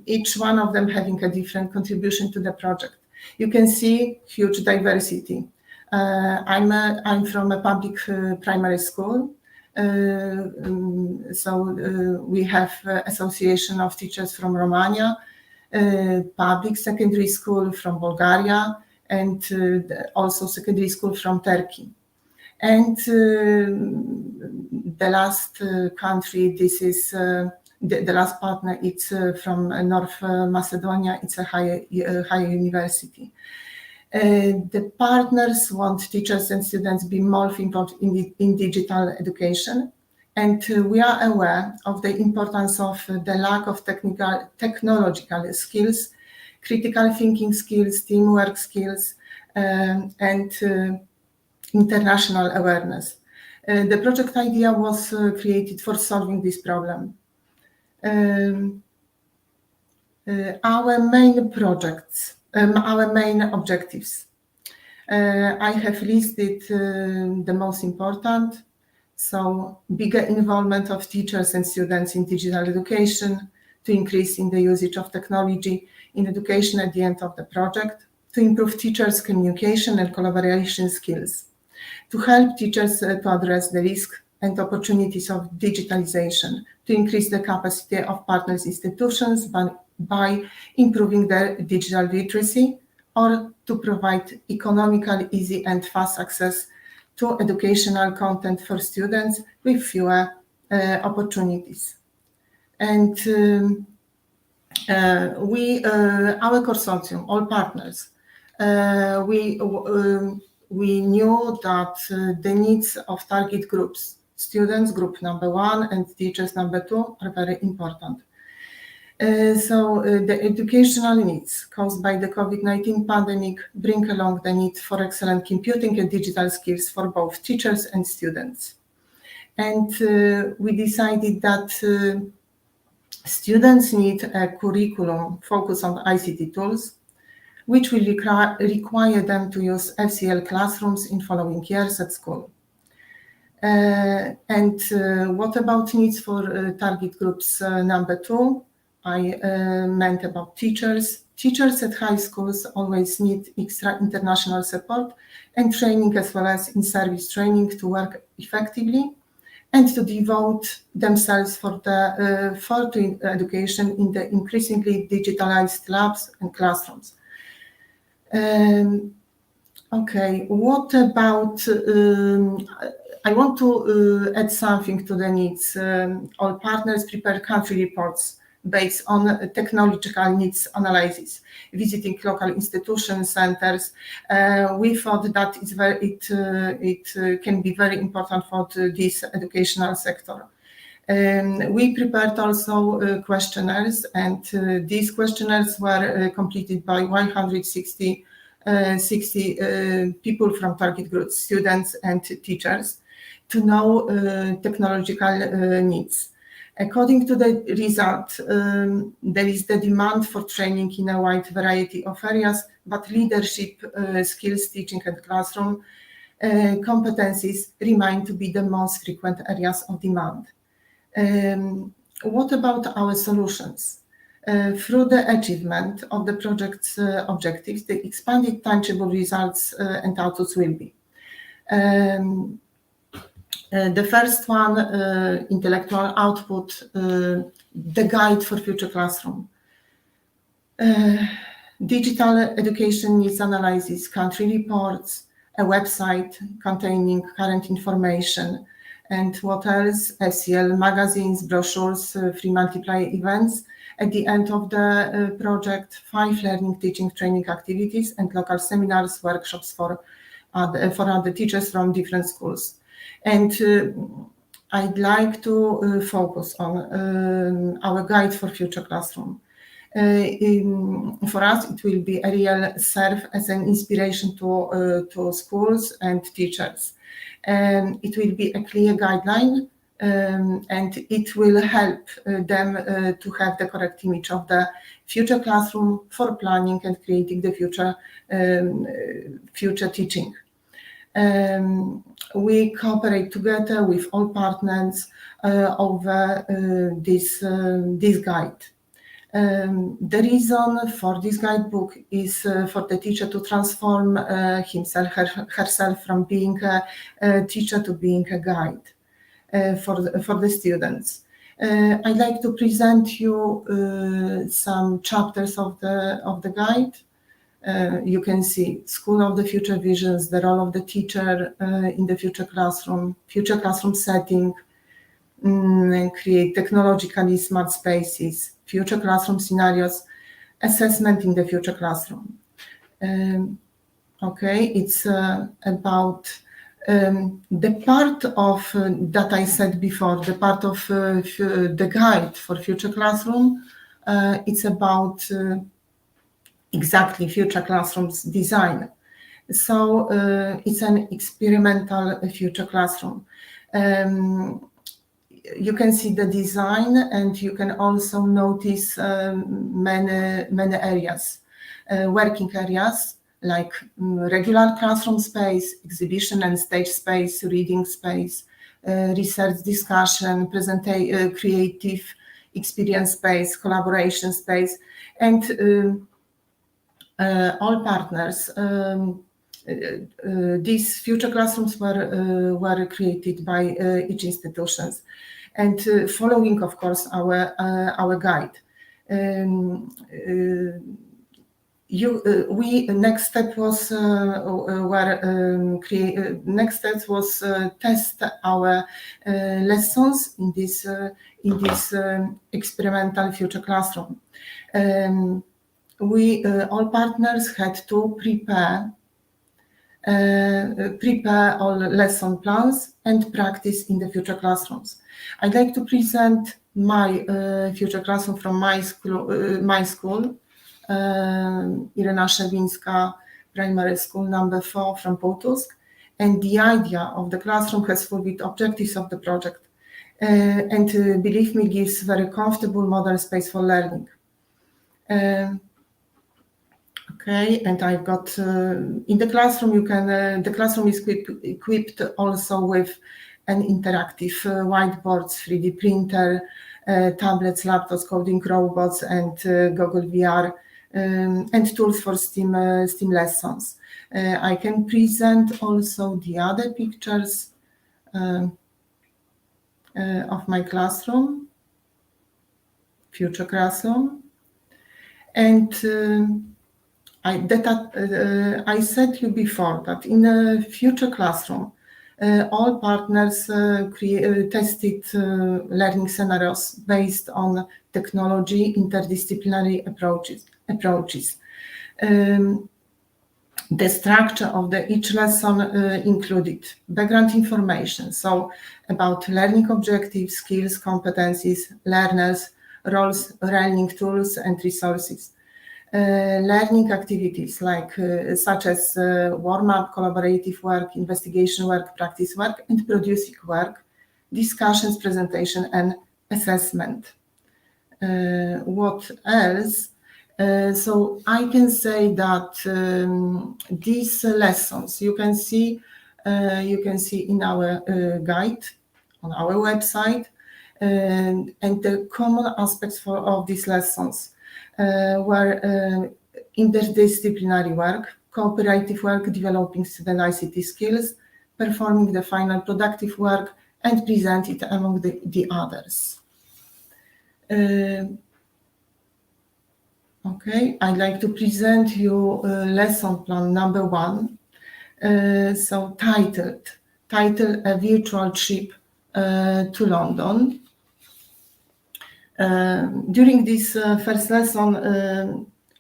each one of them having a different contribution to the project. You can see huge diversity. I'm from a public primary school, so we have Association of Teachers from Romania, public secondary school from Bulgaria, and also secondary school from Turkey. And the last country, this is the last partner, it's from North Macedonia, it's a higher university. The partners want teachers and students to be more involved in digital education. And we are aware of the importance of the lack of technological skills, critical thinking skills, teamwork skills, and international awareness. The project idea was created for solving this problem. Our main projects, our main objectives. I have listed the most important. So, bigger involvement of teachers and students in digital education, to increase in the usage of technology in education at the end of the project, to improve teachers' communication and collaboration skills, to help teachers to address the risk and opportunities of digitalization, to increase the capacity of partners institutions by improving their digital literacy, or to provide economical, easy and fast access to educational content for students with fewer opportunities. And our consortium, all partners, we knew that the needs of target groups, students group number 1 and teachers number 2, are very important. So the educational needs caused by the COVID-19 pandemic bring along the need for excellent computing and digital skills for both teachers and students. And we decided that students need a curriculum focused on ICT tools, which will require them to use FCL classrooms in following years at school. And what about needs for target groups number 2? I meant about teachers. Teachers at high schools always need extra international support and training, as well as in-service training to work effectively and to devote themselves for education in the increasingly digitalized labs and classrooms. Okay, what about, I want to add something to the needs. All partners prepare country reports based on technological needs analysis, visiting local institution centers. We thought that it can be very important for this educational sector. We prepared also questionnaires, and these questionnaires were completed by 160 people from target groups, students and teachers, to know technological needs. According to the result, there is the demand for training in a wide variety of areas, but leadership skills, teaching and classroom competencies remain to be the most frequent areas of demand. What about our solutions? Through the achievement of the project's objectives, the expanded tangible results and outputs will be. The first one, intellectual output, the guide for future classroom. Digital education needs analysis, country reports, a website containing current information, and what else? SEL magazines, brochures, free multiplier events. At the end of the project, 5 learning, teaching, training activities, and local seminars, workshops for other teachers from different schools. And I'd like to focus on our guide for future classroom. For us, it will be a real serve as an inspiration to schools and teachers. It will be a clear guideline, and it will help them to have the correct image of the future classroom for planning and creating the future teaching. We cooperate together with all partners over this guide. The reason for this guidebook is for the teacher to transform herself from being a teacher to being a guide for the students. I'd like to present you some chapters of the guide. You can see School of the Future Visions, the role of the teacher in the future classroom setting, create technologically smart spaces, future classroom scenarios, assessment in the future classroom. It's about the part of that I said before, the part of the guide for future classroom. It's about exactly future classrooms design. So it's an experimental future classroom. You can see the design, and you can also notice many areas, working areas like regular classroom space, exhibition and stage space, reading space, research discussion, creative experience space, collaboration space, and all partners. These future classrooms were created by each institutions, and following, of course, our guide. Next step was test our lessons in this experimental future classroom. We all partners had to prepare all lesson plans and practice in the future classrooms. I'd like to present my future classroom from my school, Irina Szewińska Primary School number 4 from Pułtusku, and the idea of the classroom has fulfilled objectives of the project, and believe me, gives very comfortable modern space for learning. And I've got in the classroom, the classroom is equipped also with an interactive whiteboards, 3D printer, tablets, laptops, coding robots, and Google VR, and tools for STEAM lessons. I can present also the other pictures of my classroom, future classroom, and I said you before that in a future classroom, all partners tested learning scenarios based on technology interdisciplinary approaches. the structure of each lesson included background information, so about learning objectives, skills, competencies, learners, roles, learning tools and resources. Learning activities such as warm-up, collaborative work, investigation work, practice work, and producing work, discussions, presentation, and assessment. What else? So I can say that these lessons you can see in our guide on our website, and the common aspects of these lessons were interdisciplinary work, cooperative work, developing student ICT skills, performing the final productive work, and present it among the others. Okay, I'd like to present you lesson plan number 1. So titled A Virtual Trip to London. During this first lesson,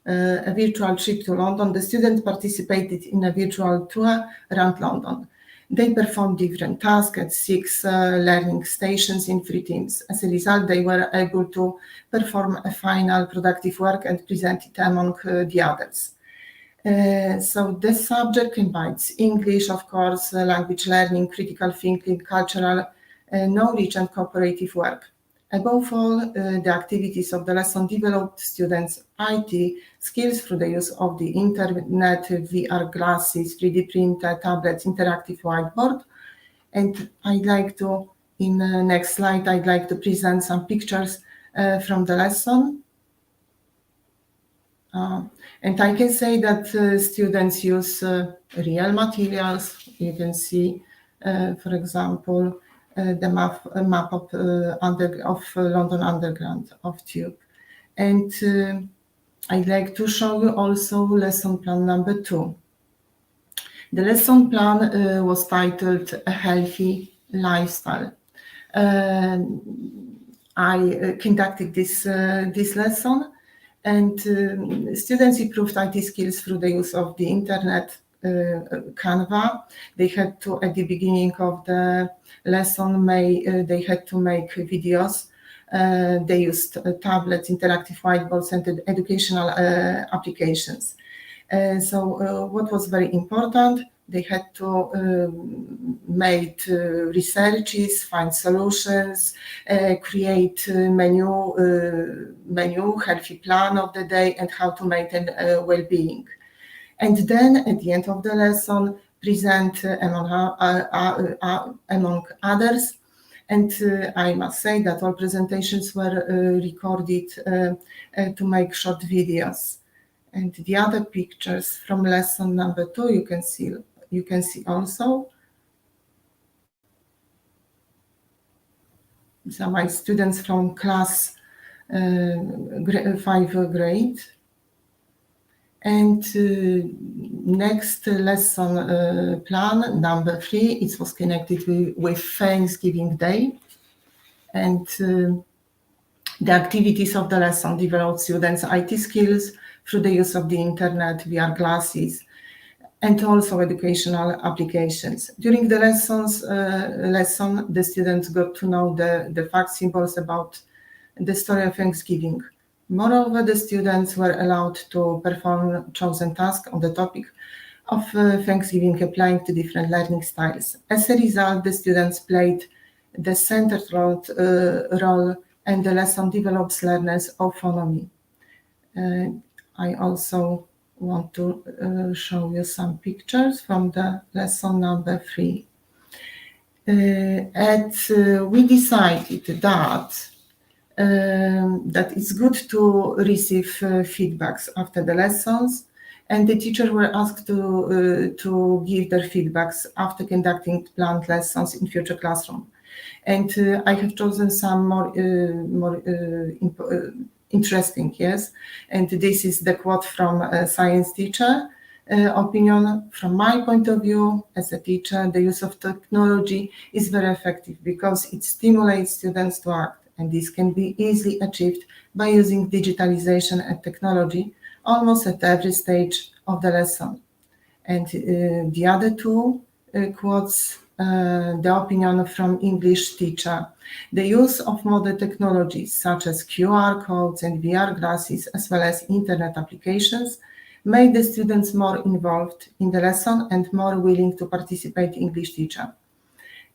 a virtual trip to London, the students participated in a virtual tour around London. They performed different tasks at 6 learning stations in 3 teams. As a result, they were able to perform a final productive work and present it among the others. So the subject combines English, of course, language learning, critical thinking, cultural knowledge, and cooperative work. Above all, the activities of the lesson developed students' IT skills through the use of the internet, VR glasses, 3D printer, tablets, interactive whiteboard. And I'd like to, in the next slide, I'd like to present some pictures from the lesson. And I can say that students use real materials. You can see, for example, the map of London Underground of Tube. And I'd like to show you also lesson plan number 2. The lesson plan was titled A Healthy Lifestyle. I conducted this lesson, and students improved IT skills through the use of the internet, Canva. They had to, at the beginning of the lesson, they had to make videos. They used tablets, interactive whiteboards, and educational applications. So what was very important, they had to make researches, find solutions, create menu, healthy plan of the day, and how to maintain well-being. And then at the end of the lesson, present among others. And I must say that all presentations were recorded to make short videos. And the other pictures from lesson number 2 you can see also. These are my students from class 5th grade. And next lesson plan, number 3, it was connected with Thanksgiving Day. And the activities of the lesson developed students' IT skills through the use of the internet, VR glasses, and also educational applications. During the lesson, the students got to know the fact symbols about the story of Thanksgiving. Moreover, the students were allowed to perform chosen tasks on the topic of Thanksgiving, applying to different learning styles. As a result, the students played the centered role, and the lesson develops learners' autonomy. I also want to show you some pictures from the lesson number 3. We decided that it's good to receive feedbacks after the lessons, and the teachers were asked to give their feedbacks after conducting planned lessons in future classroom. And I have chosen some more interesting, yes. And this is the quote from a science teacher. Opinion, from my point of view as a teacher, the use of technology is very effective because it stimulates students to act. And this can be easily achieved by using digitalization and technology almost at every stage of the lesson. And the other two quotes the opinion from English teacher. The use of modern technologies such as QR codes and VR glasses, as well as internet applications, made the students more involved in the lesson and more willing to participate English teacher.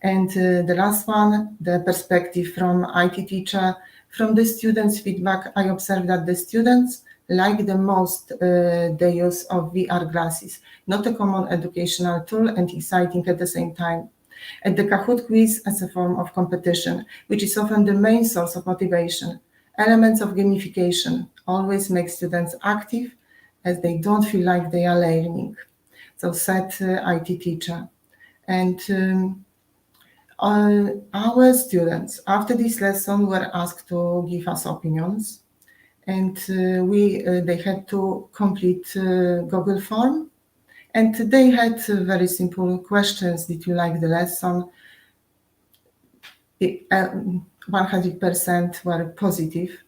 And the last one, the perspective from IT teacher. From the students' feedback, I observed that the students like the most the use of VR glasses, not a common educational tool and exciting at the same time. And the Kahoot quiz as a form of competition, which is often the main source of motivation. Elements of gamification always make students active as they don't feel like they are learning. So said IT teacher. And our students, after this lesson, were asked to give us opinions. And they had to complete Google form. And they had very simple questions. Did you like the lesson? 100% were positive.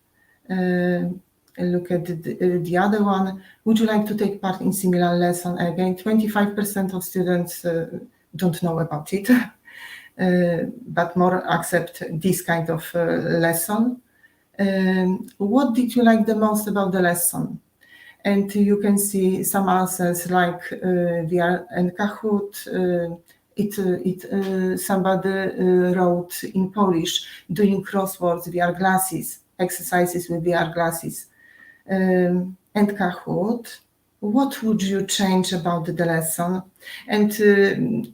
Look at the other one. Would you like to take part in similar lesson? Again, 25% of students don't know about it, but more accept this kind of lesson. What did you like the most about the lesson? And you can see some answers like VR and Kahoot. Somebody wrote in Polish, doing crosswords, VR glasses, exercises with VR glasses. And Kahoot, what would you change about the lesson? And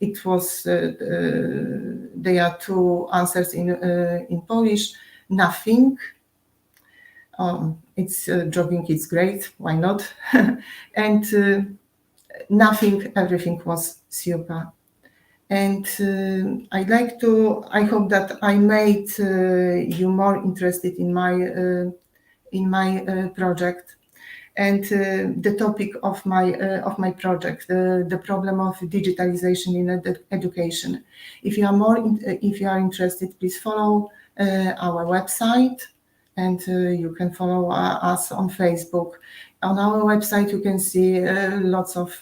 it was, there are two answers in Polish, nothing. It's jogging, it's great, why not? And nothing, everything was super. And I hope that I made you more interested in my project. And the topic of my project, the problem of digitalization in education. If you are interested, please follow our website. And you can follow us on Facebook. On our website, you can see lots of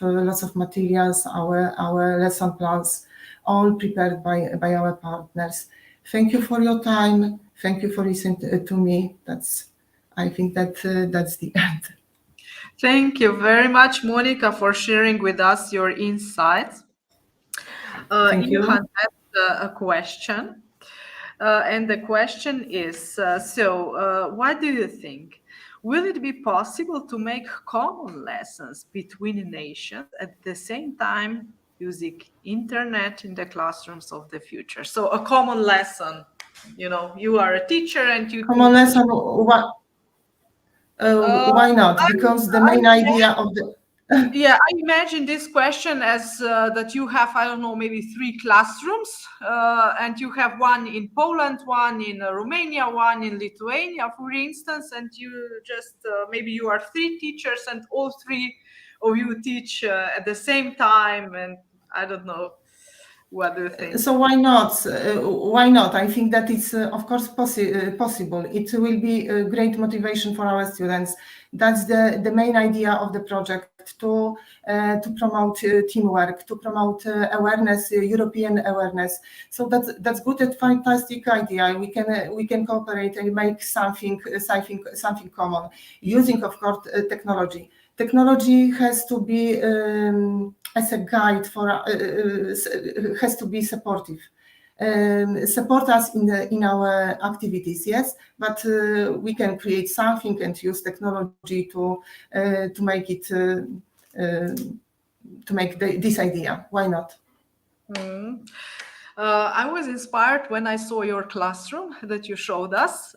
materials, our lesson plans, all prepared by our partners. Thank you for your time. Thank you for listening to me. I think that's the end. Thank you very much, Monika, for sharing with us your insights. Thank you. Had a question. And the question is, what do you think? Will it be possible to make common lessons between nations at the same time using internet in the classrooms of the future? So a common lesson, you are a teacher and you... Common lesson, why not? Because the main idea of the... Yeah, I imagine this question as that you have, I don't know, maybe 3 classrooms, and you have one in Poland, one in Romania, one in Lithuania, for instance, and you just, maybe you are 3 teachers and all 3 of you teach at the same time, and I don't know. What do you think? So why not? Why not? I think that it's of course possible. It will be a great motivation for our students. That's the main idea of the project, to promote teamwork, to promote awareness, European awareness. So that's good, a fantastic idea. We can cooperate and make something common using, of course, technology. Technology has to be as a guide has to be supportive. Support us in our activities, yes, but we can create something and use technology to make it to make this idea. Why not? I was inspired when I saw your classroom that you showed us.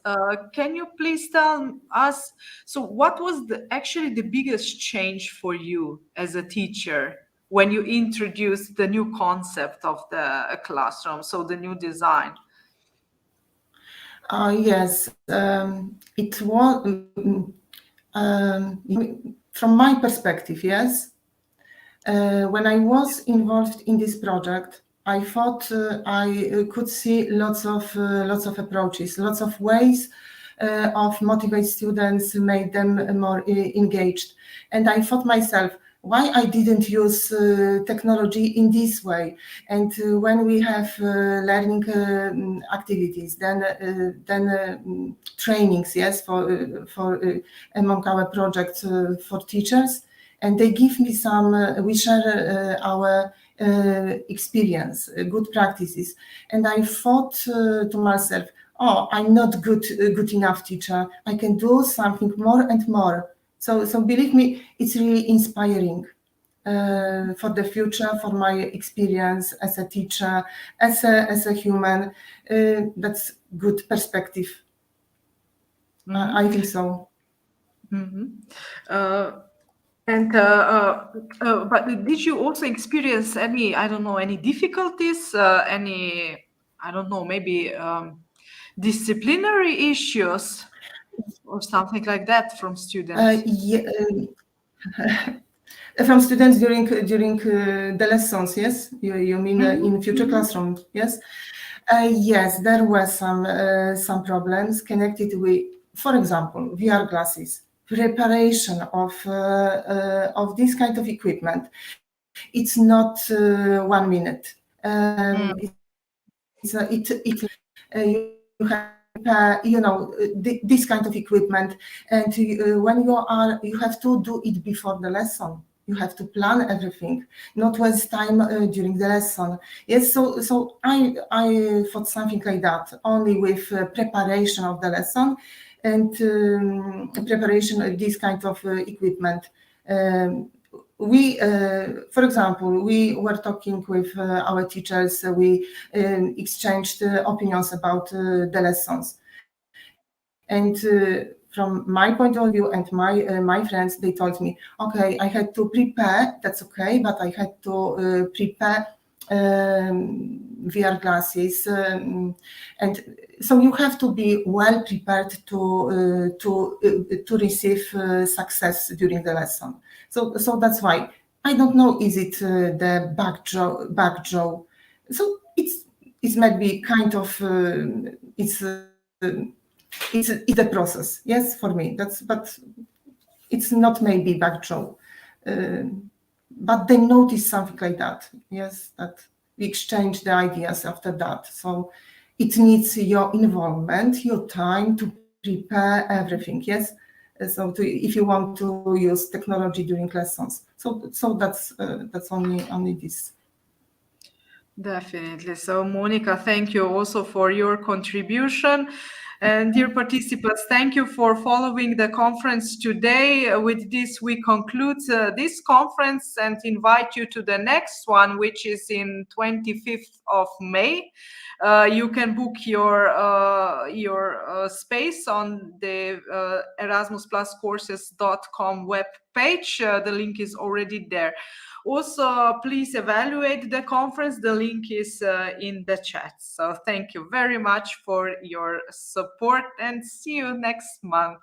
Can you please tell us, so what was actually the biggest change for you as a teacher when you introduced the new concept of the classroom, so the new design? Yes, it was, from my perspective, yes. When I was involved in this project, I thought I could see lots of approaches, lots of ways of motivate students, make them more engaged. And I thought myself, why I didn't use technology in this way. And when we have learning activities, then trainings, yes, for among our projects for teachers, and they give me some, we share our experience, good practices. And I thought to myself, oh, I'm not good enough teacher. I can do something more and more. So believe me, it's really inspiring for the future, for my experience as a teacher, as a human. That's good perspective. I think so. But did you also experience any, I don't know, any difficulties, any, I don't know, maybe disciplinary issues or something like that from students? From students during the lessons, yes? You mean in future classroom, yes? Yes, there were some problems connected with, for example, VR glasses. Preparation of this kind of equipment. It's not 1 minute. You have this kind of equipment, and when you have to do it before the lesson. You have to plan everything, not waste time during the lesson. Yes, so I thought something like that, only with preparation of the lesson and preparation of this kind of equipment. We, for example, we were talking with our teachers. We exchanged opinions about the lessons, and from my point of view and my friends, they told me, okay, I had to prepare. That's okay, but I had to prepare VR glasses, and so you have to be well prepared to receive success during the lesson. So that's why I don't know. Is it the back jaw? So it might be kind of it's a process. Yes, for me but it's not maybe back jaw. But they noticed something like that. Yes, that we exchange the ideas after that. So it needs your involvement, your time to prepare everything. Yes. So if you want to use technology during lessons, so that's only this. Definitely. So, Monika, thank you also for your contribution. And dear participants, thank you for following the conference today. With this, we conclude this conference and invite you to the next one, which is in 25th of May. You can book your space on the erasmuspluscourses.com web page. The link is already there. Also, please evaluate the conference. The link is in the chat. So thank you very much for your support and see you next month.